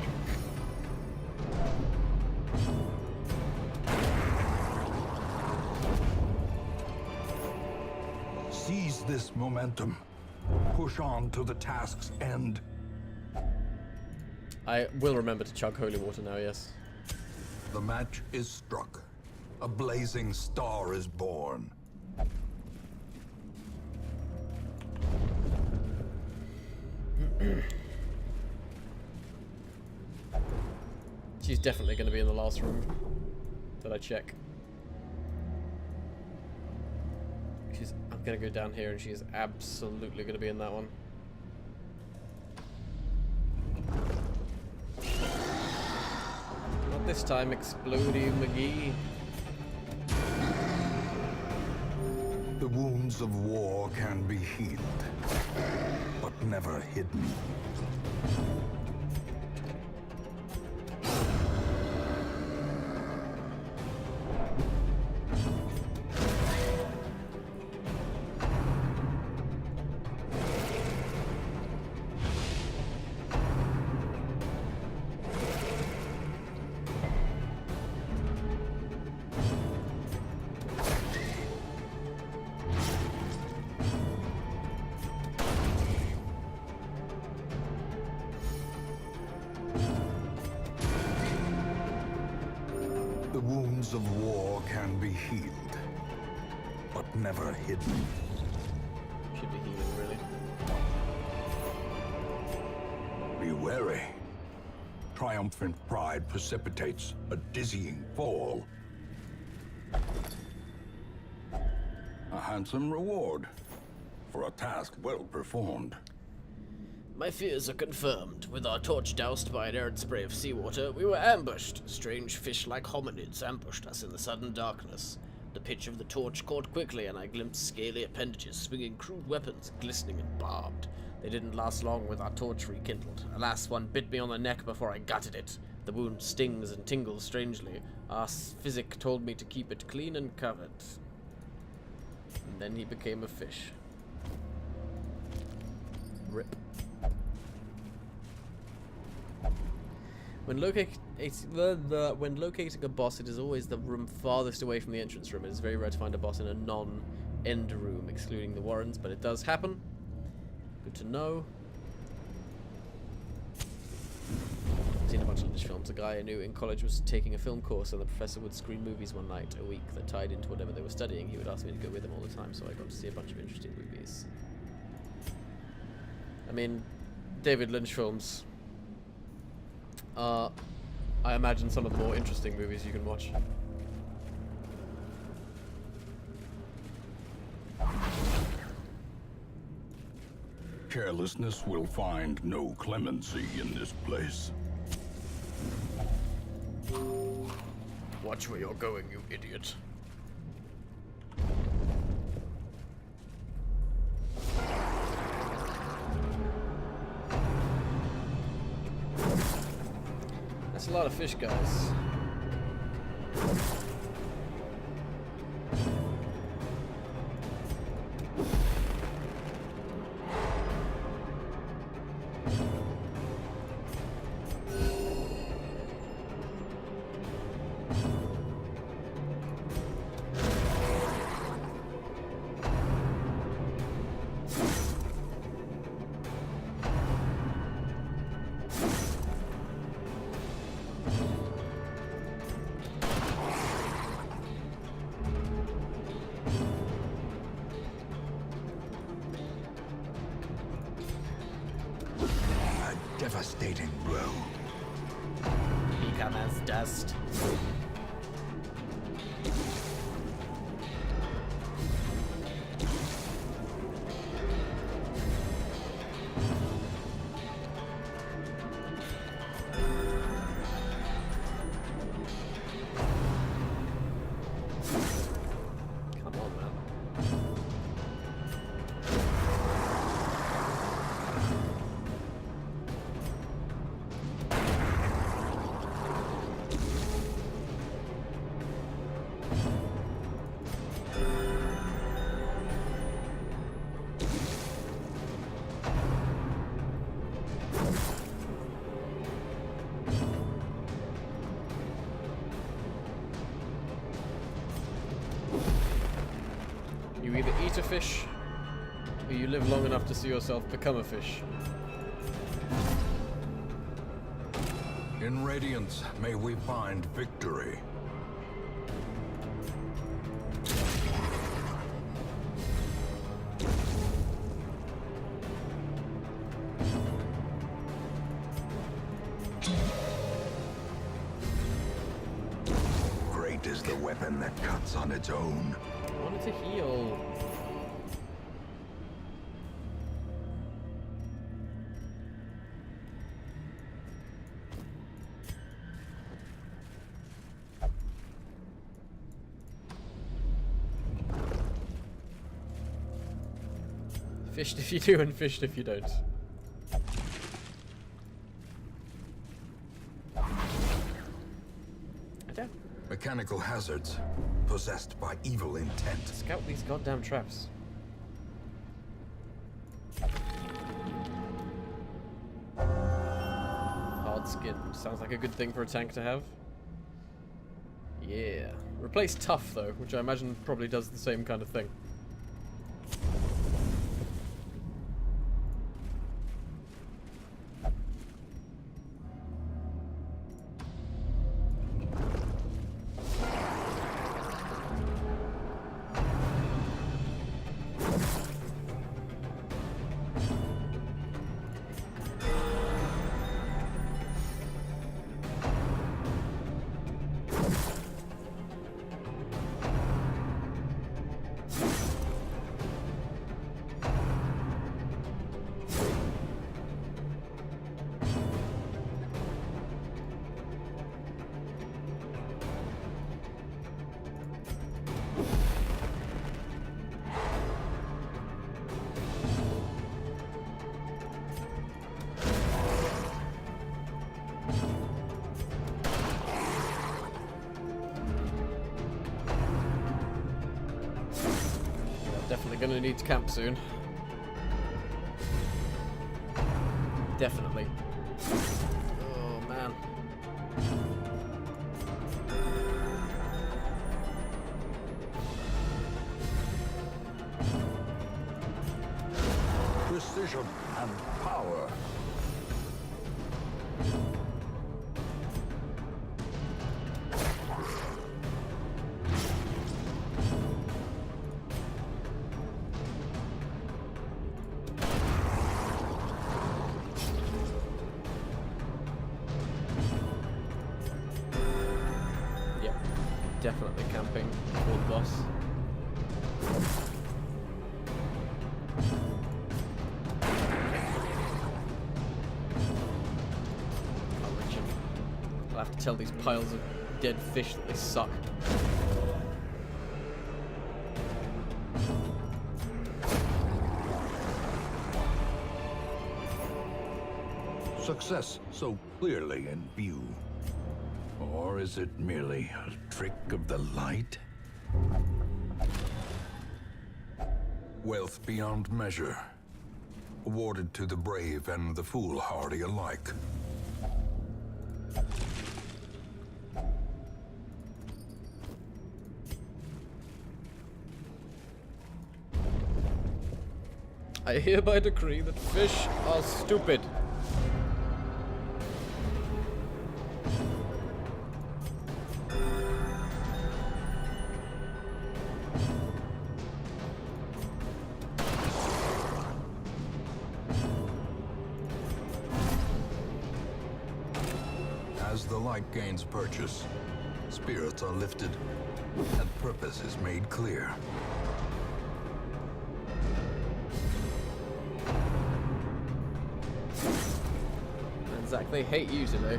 Seize this momentum. Push on to the task's end. I will remember to chug holy water now, yes. The match is struck. A blazing star is born. She's definitely going to be in the last room that I check. I'm going to go down here and she is absolutely going to be in that one. Not this time, Explodey McGee. The wounds of war can be healed, but never hidden. The wounds of war can be healed, but never hidden. Should be healing, really. Be wary. Triumphant pride precipitates a dizzying fall. A handsome reward for a task well performed. My fears are confirmed. With our torch doused by an errant spray of seawater, we were ambushed. Strange fish-like hominids ambushed us in the sudden darkness. The pitch of the torch caught quickly, and I glimpsed scaly appendages swinging crude weapons, glistening and barbed. They didn't last long with our torch rekindled. Alas, one bit me on the neck before I gutted it. The wound stings and tingles strangely. Our physic told me to keep it clean and covered. And then he became a fish. Rip. When locating a boss, it is always the room farthest away from the entrance room. It is very rare to find a boss in a non-end room, excluding the Warrens, but it does happen. Good to know. I've seen a bunch of Lynch films. A guy I knew in college was taking a film course, and the professor would screen movies one night a week that tied into whatever they were studying. He would ask me to go with him all the time, so I got to see a bunch of interesting movies. I mean, David Lynch films are, I imagine, some of the more interesting movies you can watch. Carelessness will find no clemency in this place. Watch where you're going, you idiot. That's a lot of fish, guys. Devastating blow. Become as dust. Come on, man. You either eat a fish, or you live long enough to see yourself become a fish. In Radiance, may we find victory. Great is the weapon that cuts on its own. I wanted to heal. Fished if you do and fished if you don't. I don't. Mechanical hazards possessed by evil intent. Scout these goddamn traps. Hard skin. Sounds like a good thing for a tank to have. Yeah. Replace tough though, which I imagine probably does the same kind of thing. Definitely gonna need to camp soon. Definitely. Oh man. passion and power. Yep, definitely camping before the boss. I'll have to tell these piles of dead fish that they suck. Success so clearly in view. Or is it merely a trick of the light? Wealth beyond measure, awarded to the brave and the foolhardy alike. I hereby decree that fish are stupid. As the light gains purchase, spirits are lifted, and purpose is made clear. And Zach, they hate you today.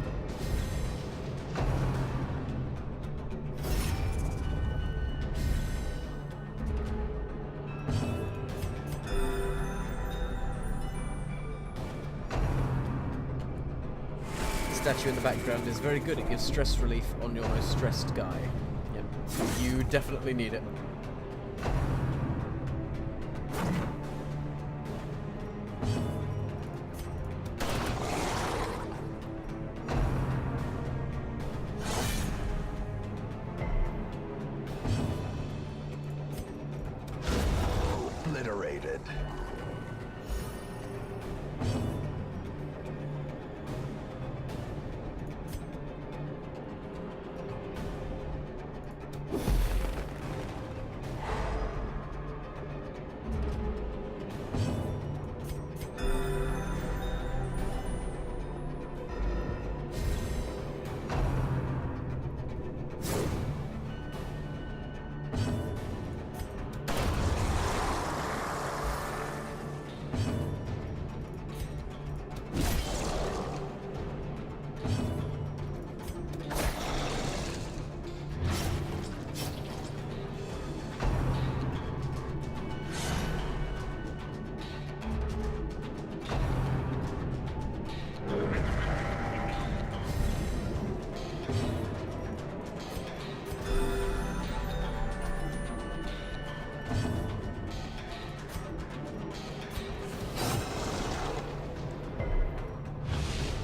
The statue in the background is very good. It gives stress relief on your most stressed guy. Yep. You definitely need it. Obliterated.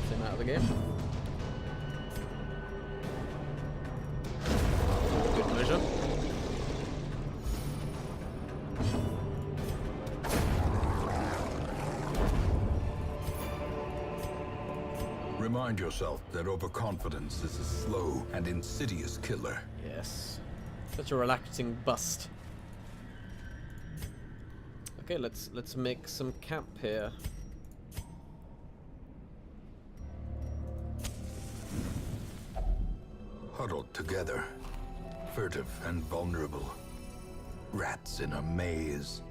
Same out of the game. Good measure. Remind yourself that overconfidence is a slow and insidious killer. Yes. Such a relaxing bust. Okay, let's make some camp here. Huddled together, furtive and vulnerable. Rats in a maze.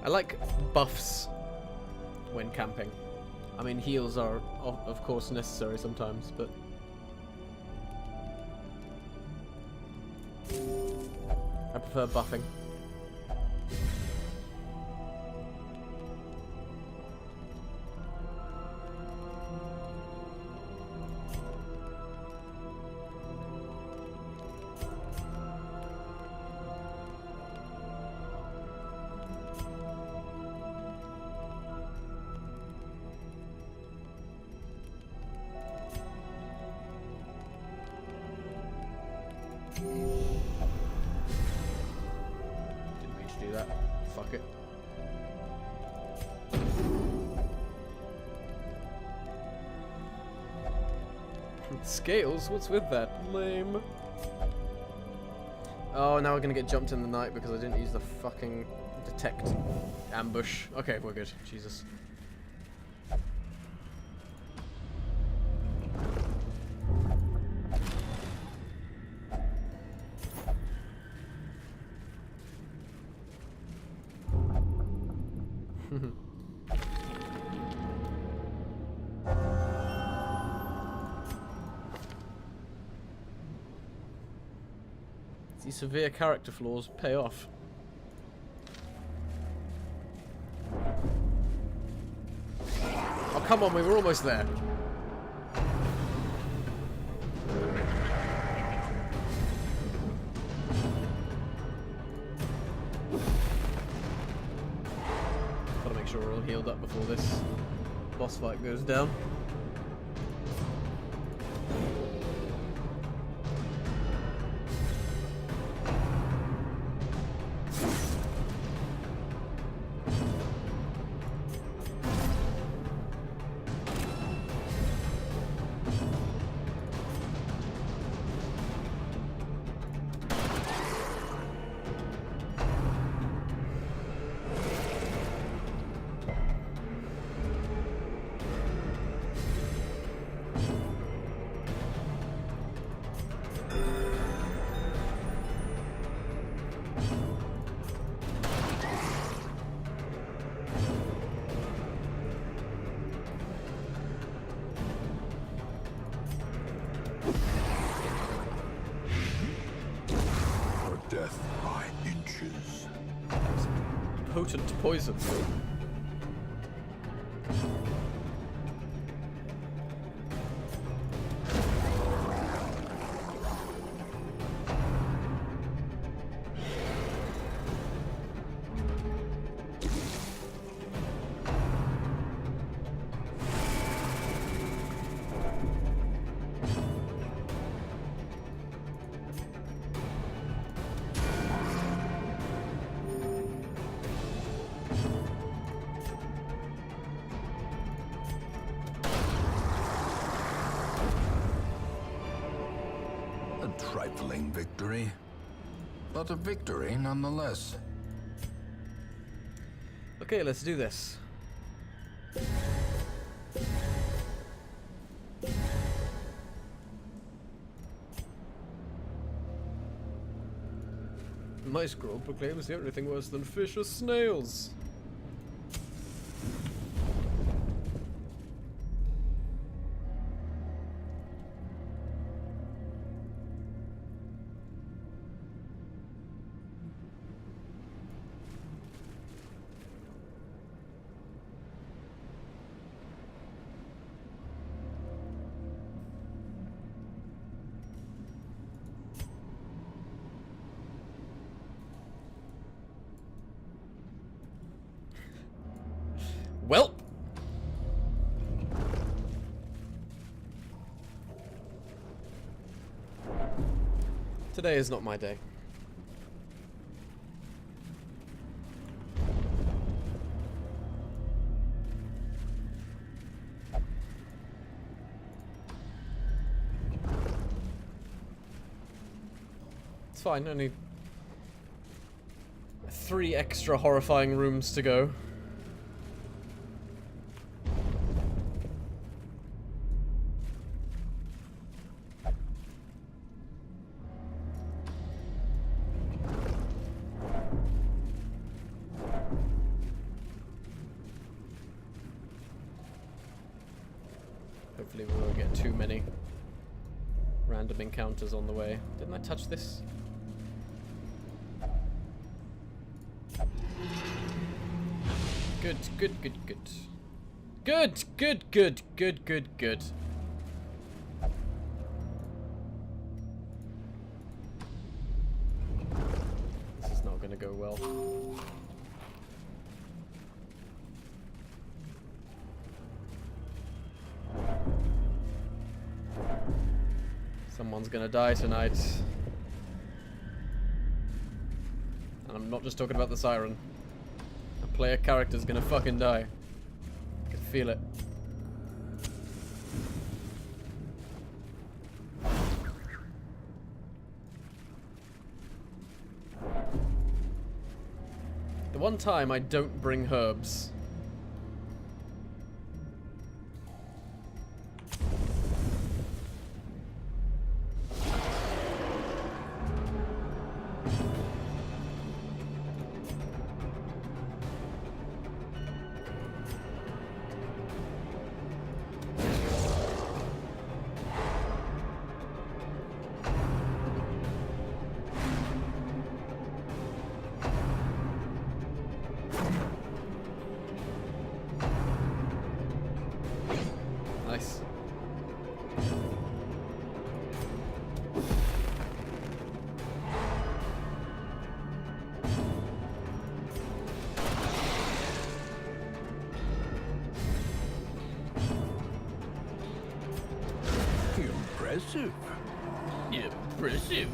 I like buffs when camping. I mean, heals are of course necessary sometimes, but I prefer buffing. to do that. Fuck it. Scales? What's with that? Lame. Oh, now we're gonna get jumped in the night because I didn't use the fucking detect ambush. Okay, we're good. Jesus. These severe character flaws pay off. Oh, come on, we were almost there. Gotta make sure we're all healed up before this boss fight goes down. Death by inches. Potent poison. A trifling victory, but a victory nonetheless. Okay, let's do this. My scroll proclaims the only thing worse than fish are snails. Well, today is not my day. It's fine, only 3 extra horrifying rooms to go. Hopefully we won't get too many random encounters on the way. Didn't I touch this? Good, good, good, good. Good, good, good, good, good, good. This is not gonna go well. Someone's gonna die tonight. And I'm I'm not just talking about the siren. A player character's gonna fucking die. I can feel it. The one time I don't bring herbs. Nice. Impressive. Impressive.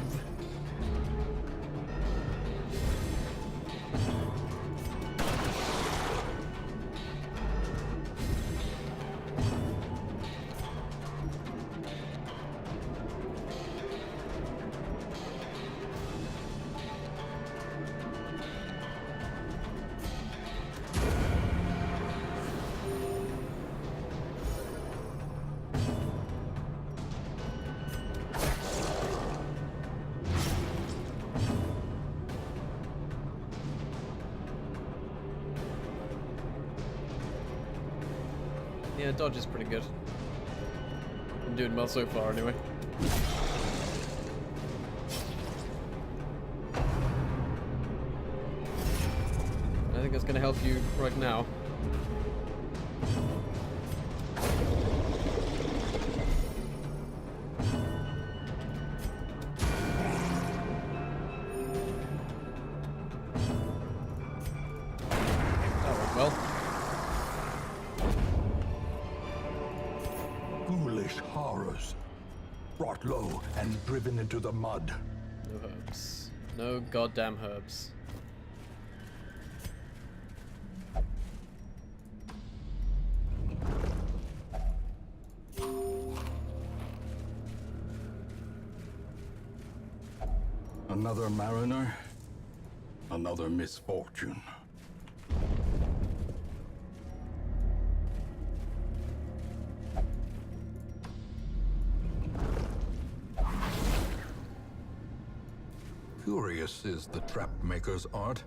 Yeah, dodge is pretty good. I'm doing well so far, anyway. I think that's going to help you right now. That went well. Foolish horrors. Brought low and driven into the mud. No herbs. No goddamn herbs. Another mariner, another misfortune. Curious is the trap maker's art.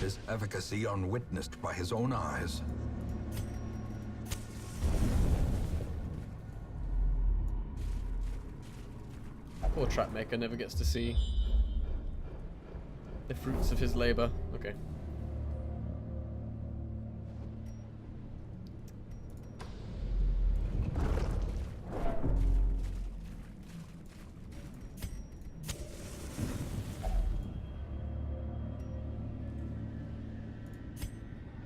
His efficacy unwitnessed by his own eyes. Poor trap maker never gets to see the fruits of his labor. Okay.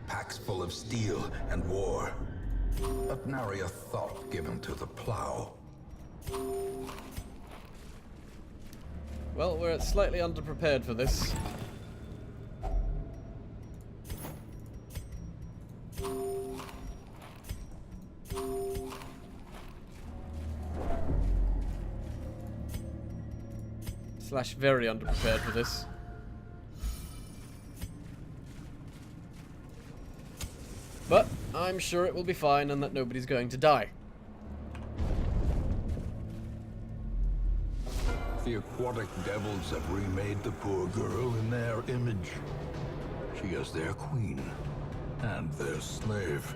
Packs full of steel and war, but nary a thought given to the plow. Well, we're slightly underprepared for this. Slash very underprepared for this. But I'm sure it will be fine and that nobody's going to die. The aquatic devils have remade the poor girl in their image. She is their queen and their slave.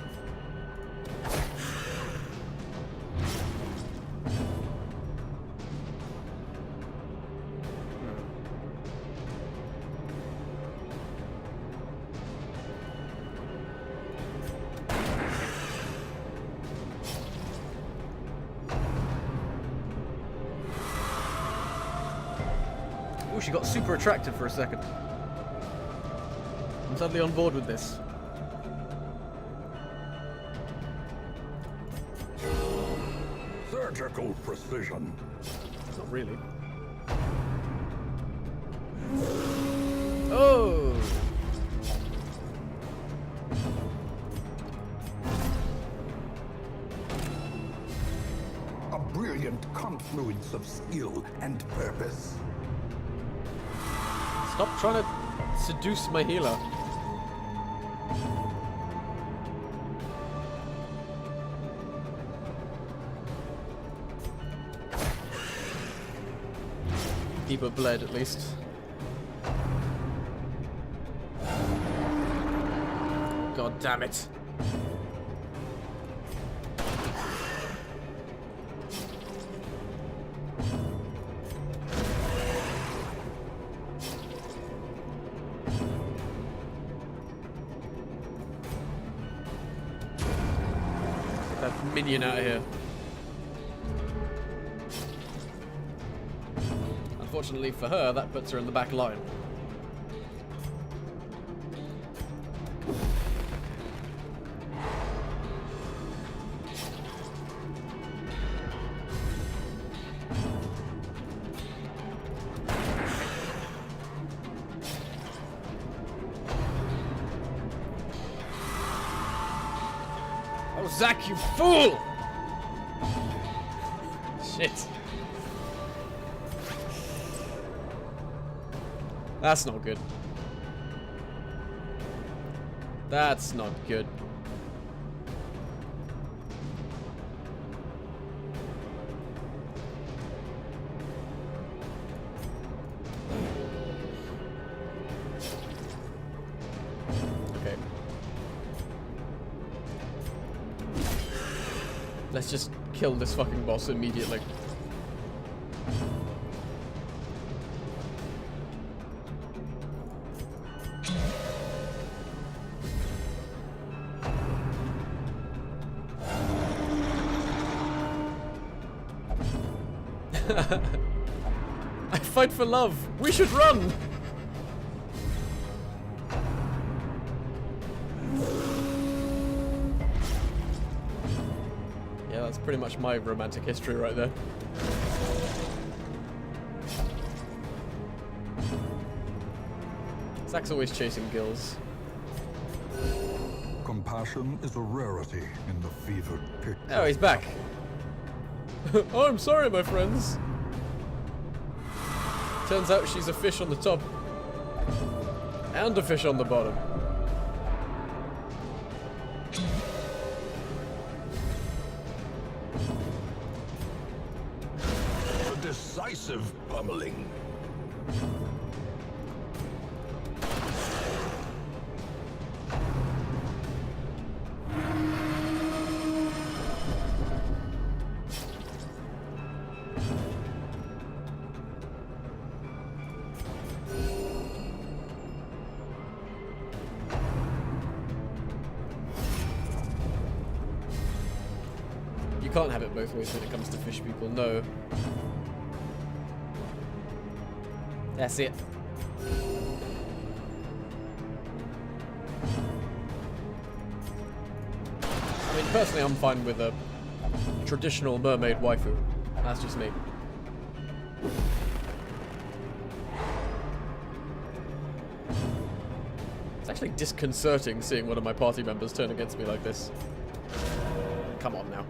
Oh, she got super attractive for a second. I'm suddenly on board with this. Surgical precision. Not really. Oh! A brilliant confluence of skill and purpose. Stop trying to seduce my healer. Keep her bled at least. God damn it. Get that minion out of here. Unfortunately for her, that puts her in the back line. Oh, Zach, you fool! Shit. That's not good. That's not good. Okay. Let's just kill this fucking boss immediately. I fight for love. We should run. Yeah, that's pretty much my romantic history right there. Zach's always chasing gills. Compassion is a rarity in the fevered pitch. Oh, he's back. Oh, I'm sorry, my friends. Turns out she's a fish on the top. And a fish on the bottom. A decisive pummeling. You can't have it both ways when it comes to fish people, no. That's it. I mean, personally, I'm fine with a traditional mermaid waifu. That's just me. It's actually disconcerting seeing one of my party members turn against me like this. Come on now.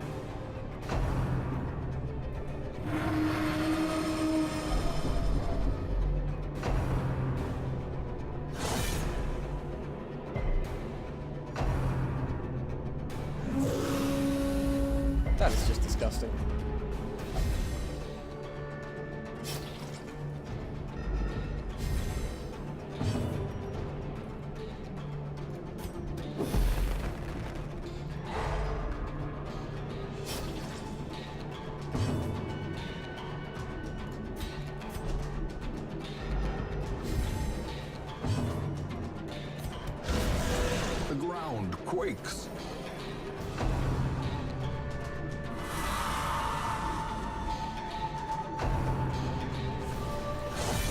That is just disgusting. The ground quakes.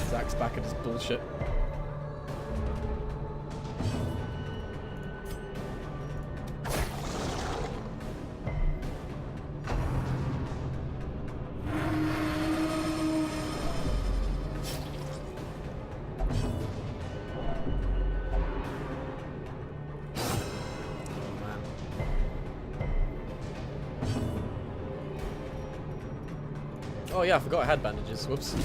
Zach's back at his bullshit. Oh yeah, I forgot I had bandages. Whoops.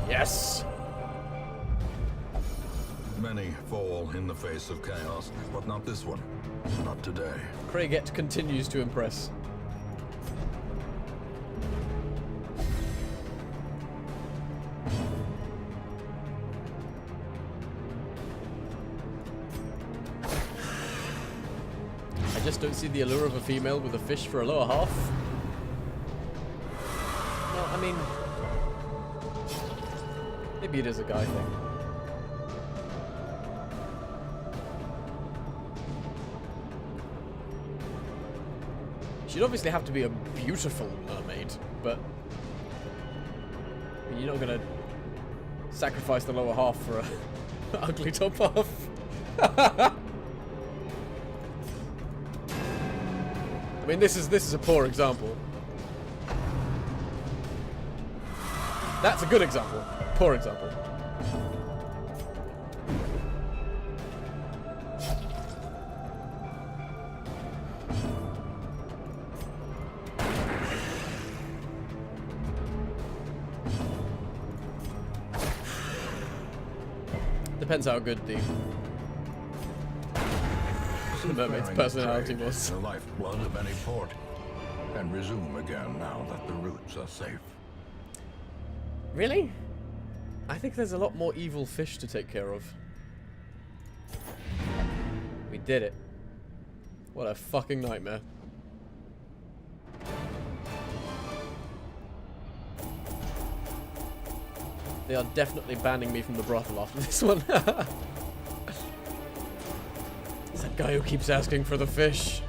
Yes! Many fall in the face of chaos, but not this one. Not today. Craiget continues to impress. I just don't see the allure of a female with a fish for a lower half. No, I mean... maybe it is a guy thing. She'd obviously have to be a beautiful mermaid, but I mean, you're not gonna sacrifice the lower half for a ugly top half. I mean, this is a poor example. That's a good example. Poor example. Depends how good the mermaid's personality was. The lifeblood of any port. And resume again now that the routes are safe. Really? I think there's a lot more evil fish to take care of. We did it. What a fucking nightmare. They are definitely banning me from the brothel after this one. It's that guy who keeps asking for the fish.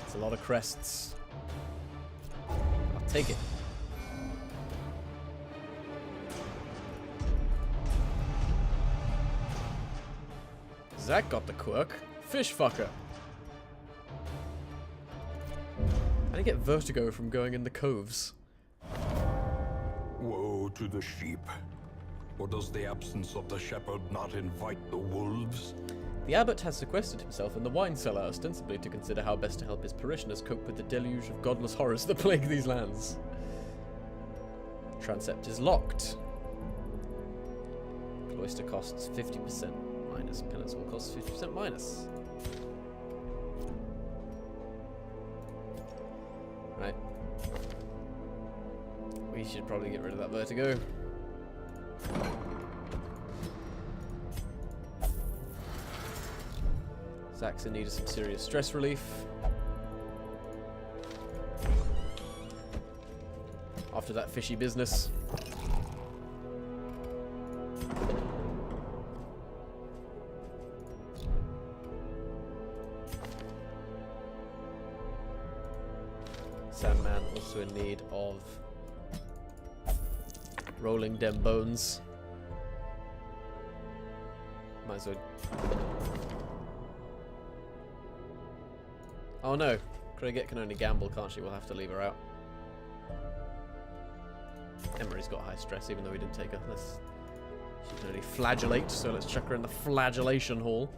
It's a lot of crests. I'll take it. Zach got the quirk. Fish fucker. I didn't get vertigo from going in the coves. Woe to the sheep. Or does the absence of the shepherd not invite the wolves? The abbot has sequestered himself in the wine cellar, ostensibly to consider how best to help his parishioners cope with the deluge of godless horrors that plague these lands. Transept is locked. Cloister costs 50% minus. Penance will cost 50% minus. Right. We should probably get rid of that vertigo. Zach's in need of some serious stress relief. After that fishy business. Sandman also in need of rolling dem bones. Might as well. Oh no, Craiget can only gamble, can't she? We'll have to leave her out. Emery's got high stress, even though we didn't take her. She can only flagellate, so let's chuck her in the flagellation hall.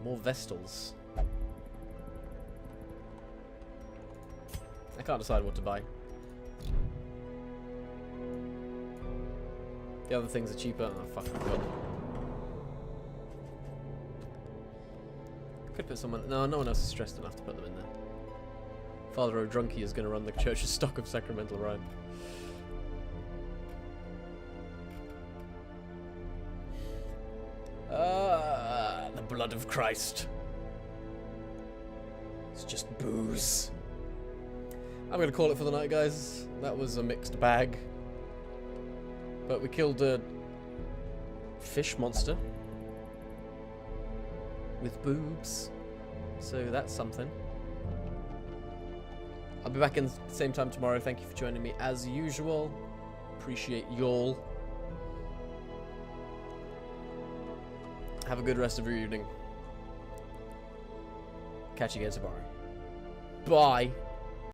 More Vestals. I can't decide what to buy. The other things are cheaper. Oh, fuck, I forgot. Could put someone... No, no one else is stressed enough to put them in there. Father O'Drunky is going to run the church's stock of sacramental rhyme. The blood of Christ. It's just booze. I'm going to call it for the night, guys. That was a mixed bag. But we killed a fish monster with boobs. So that's something. I'll be back in the same time tomorrow. Thank you for joining me as usual. Appreciate y'all. Have a good rest of your evening. Catch you again tomorrow. Bye.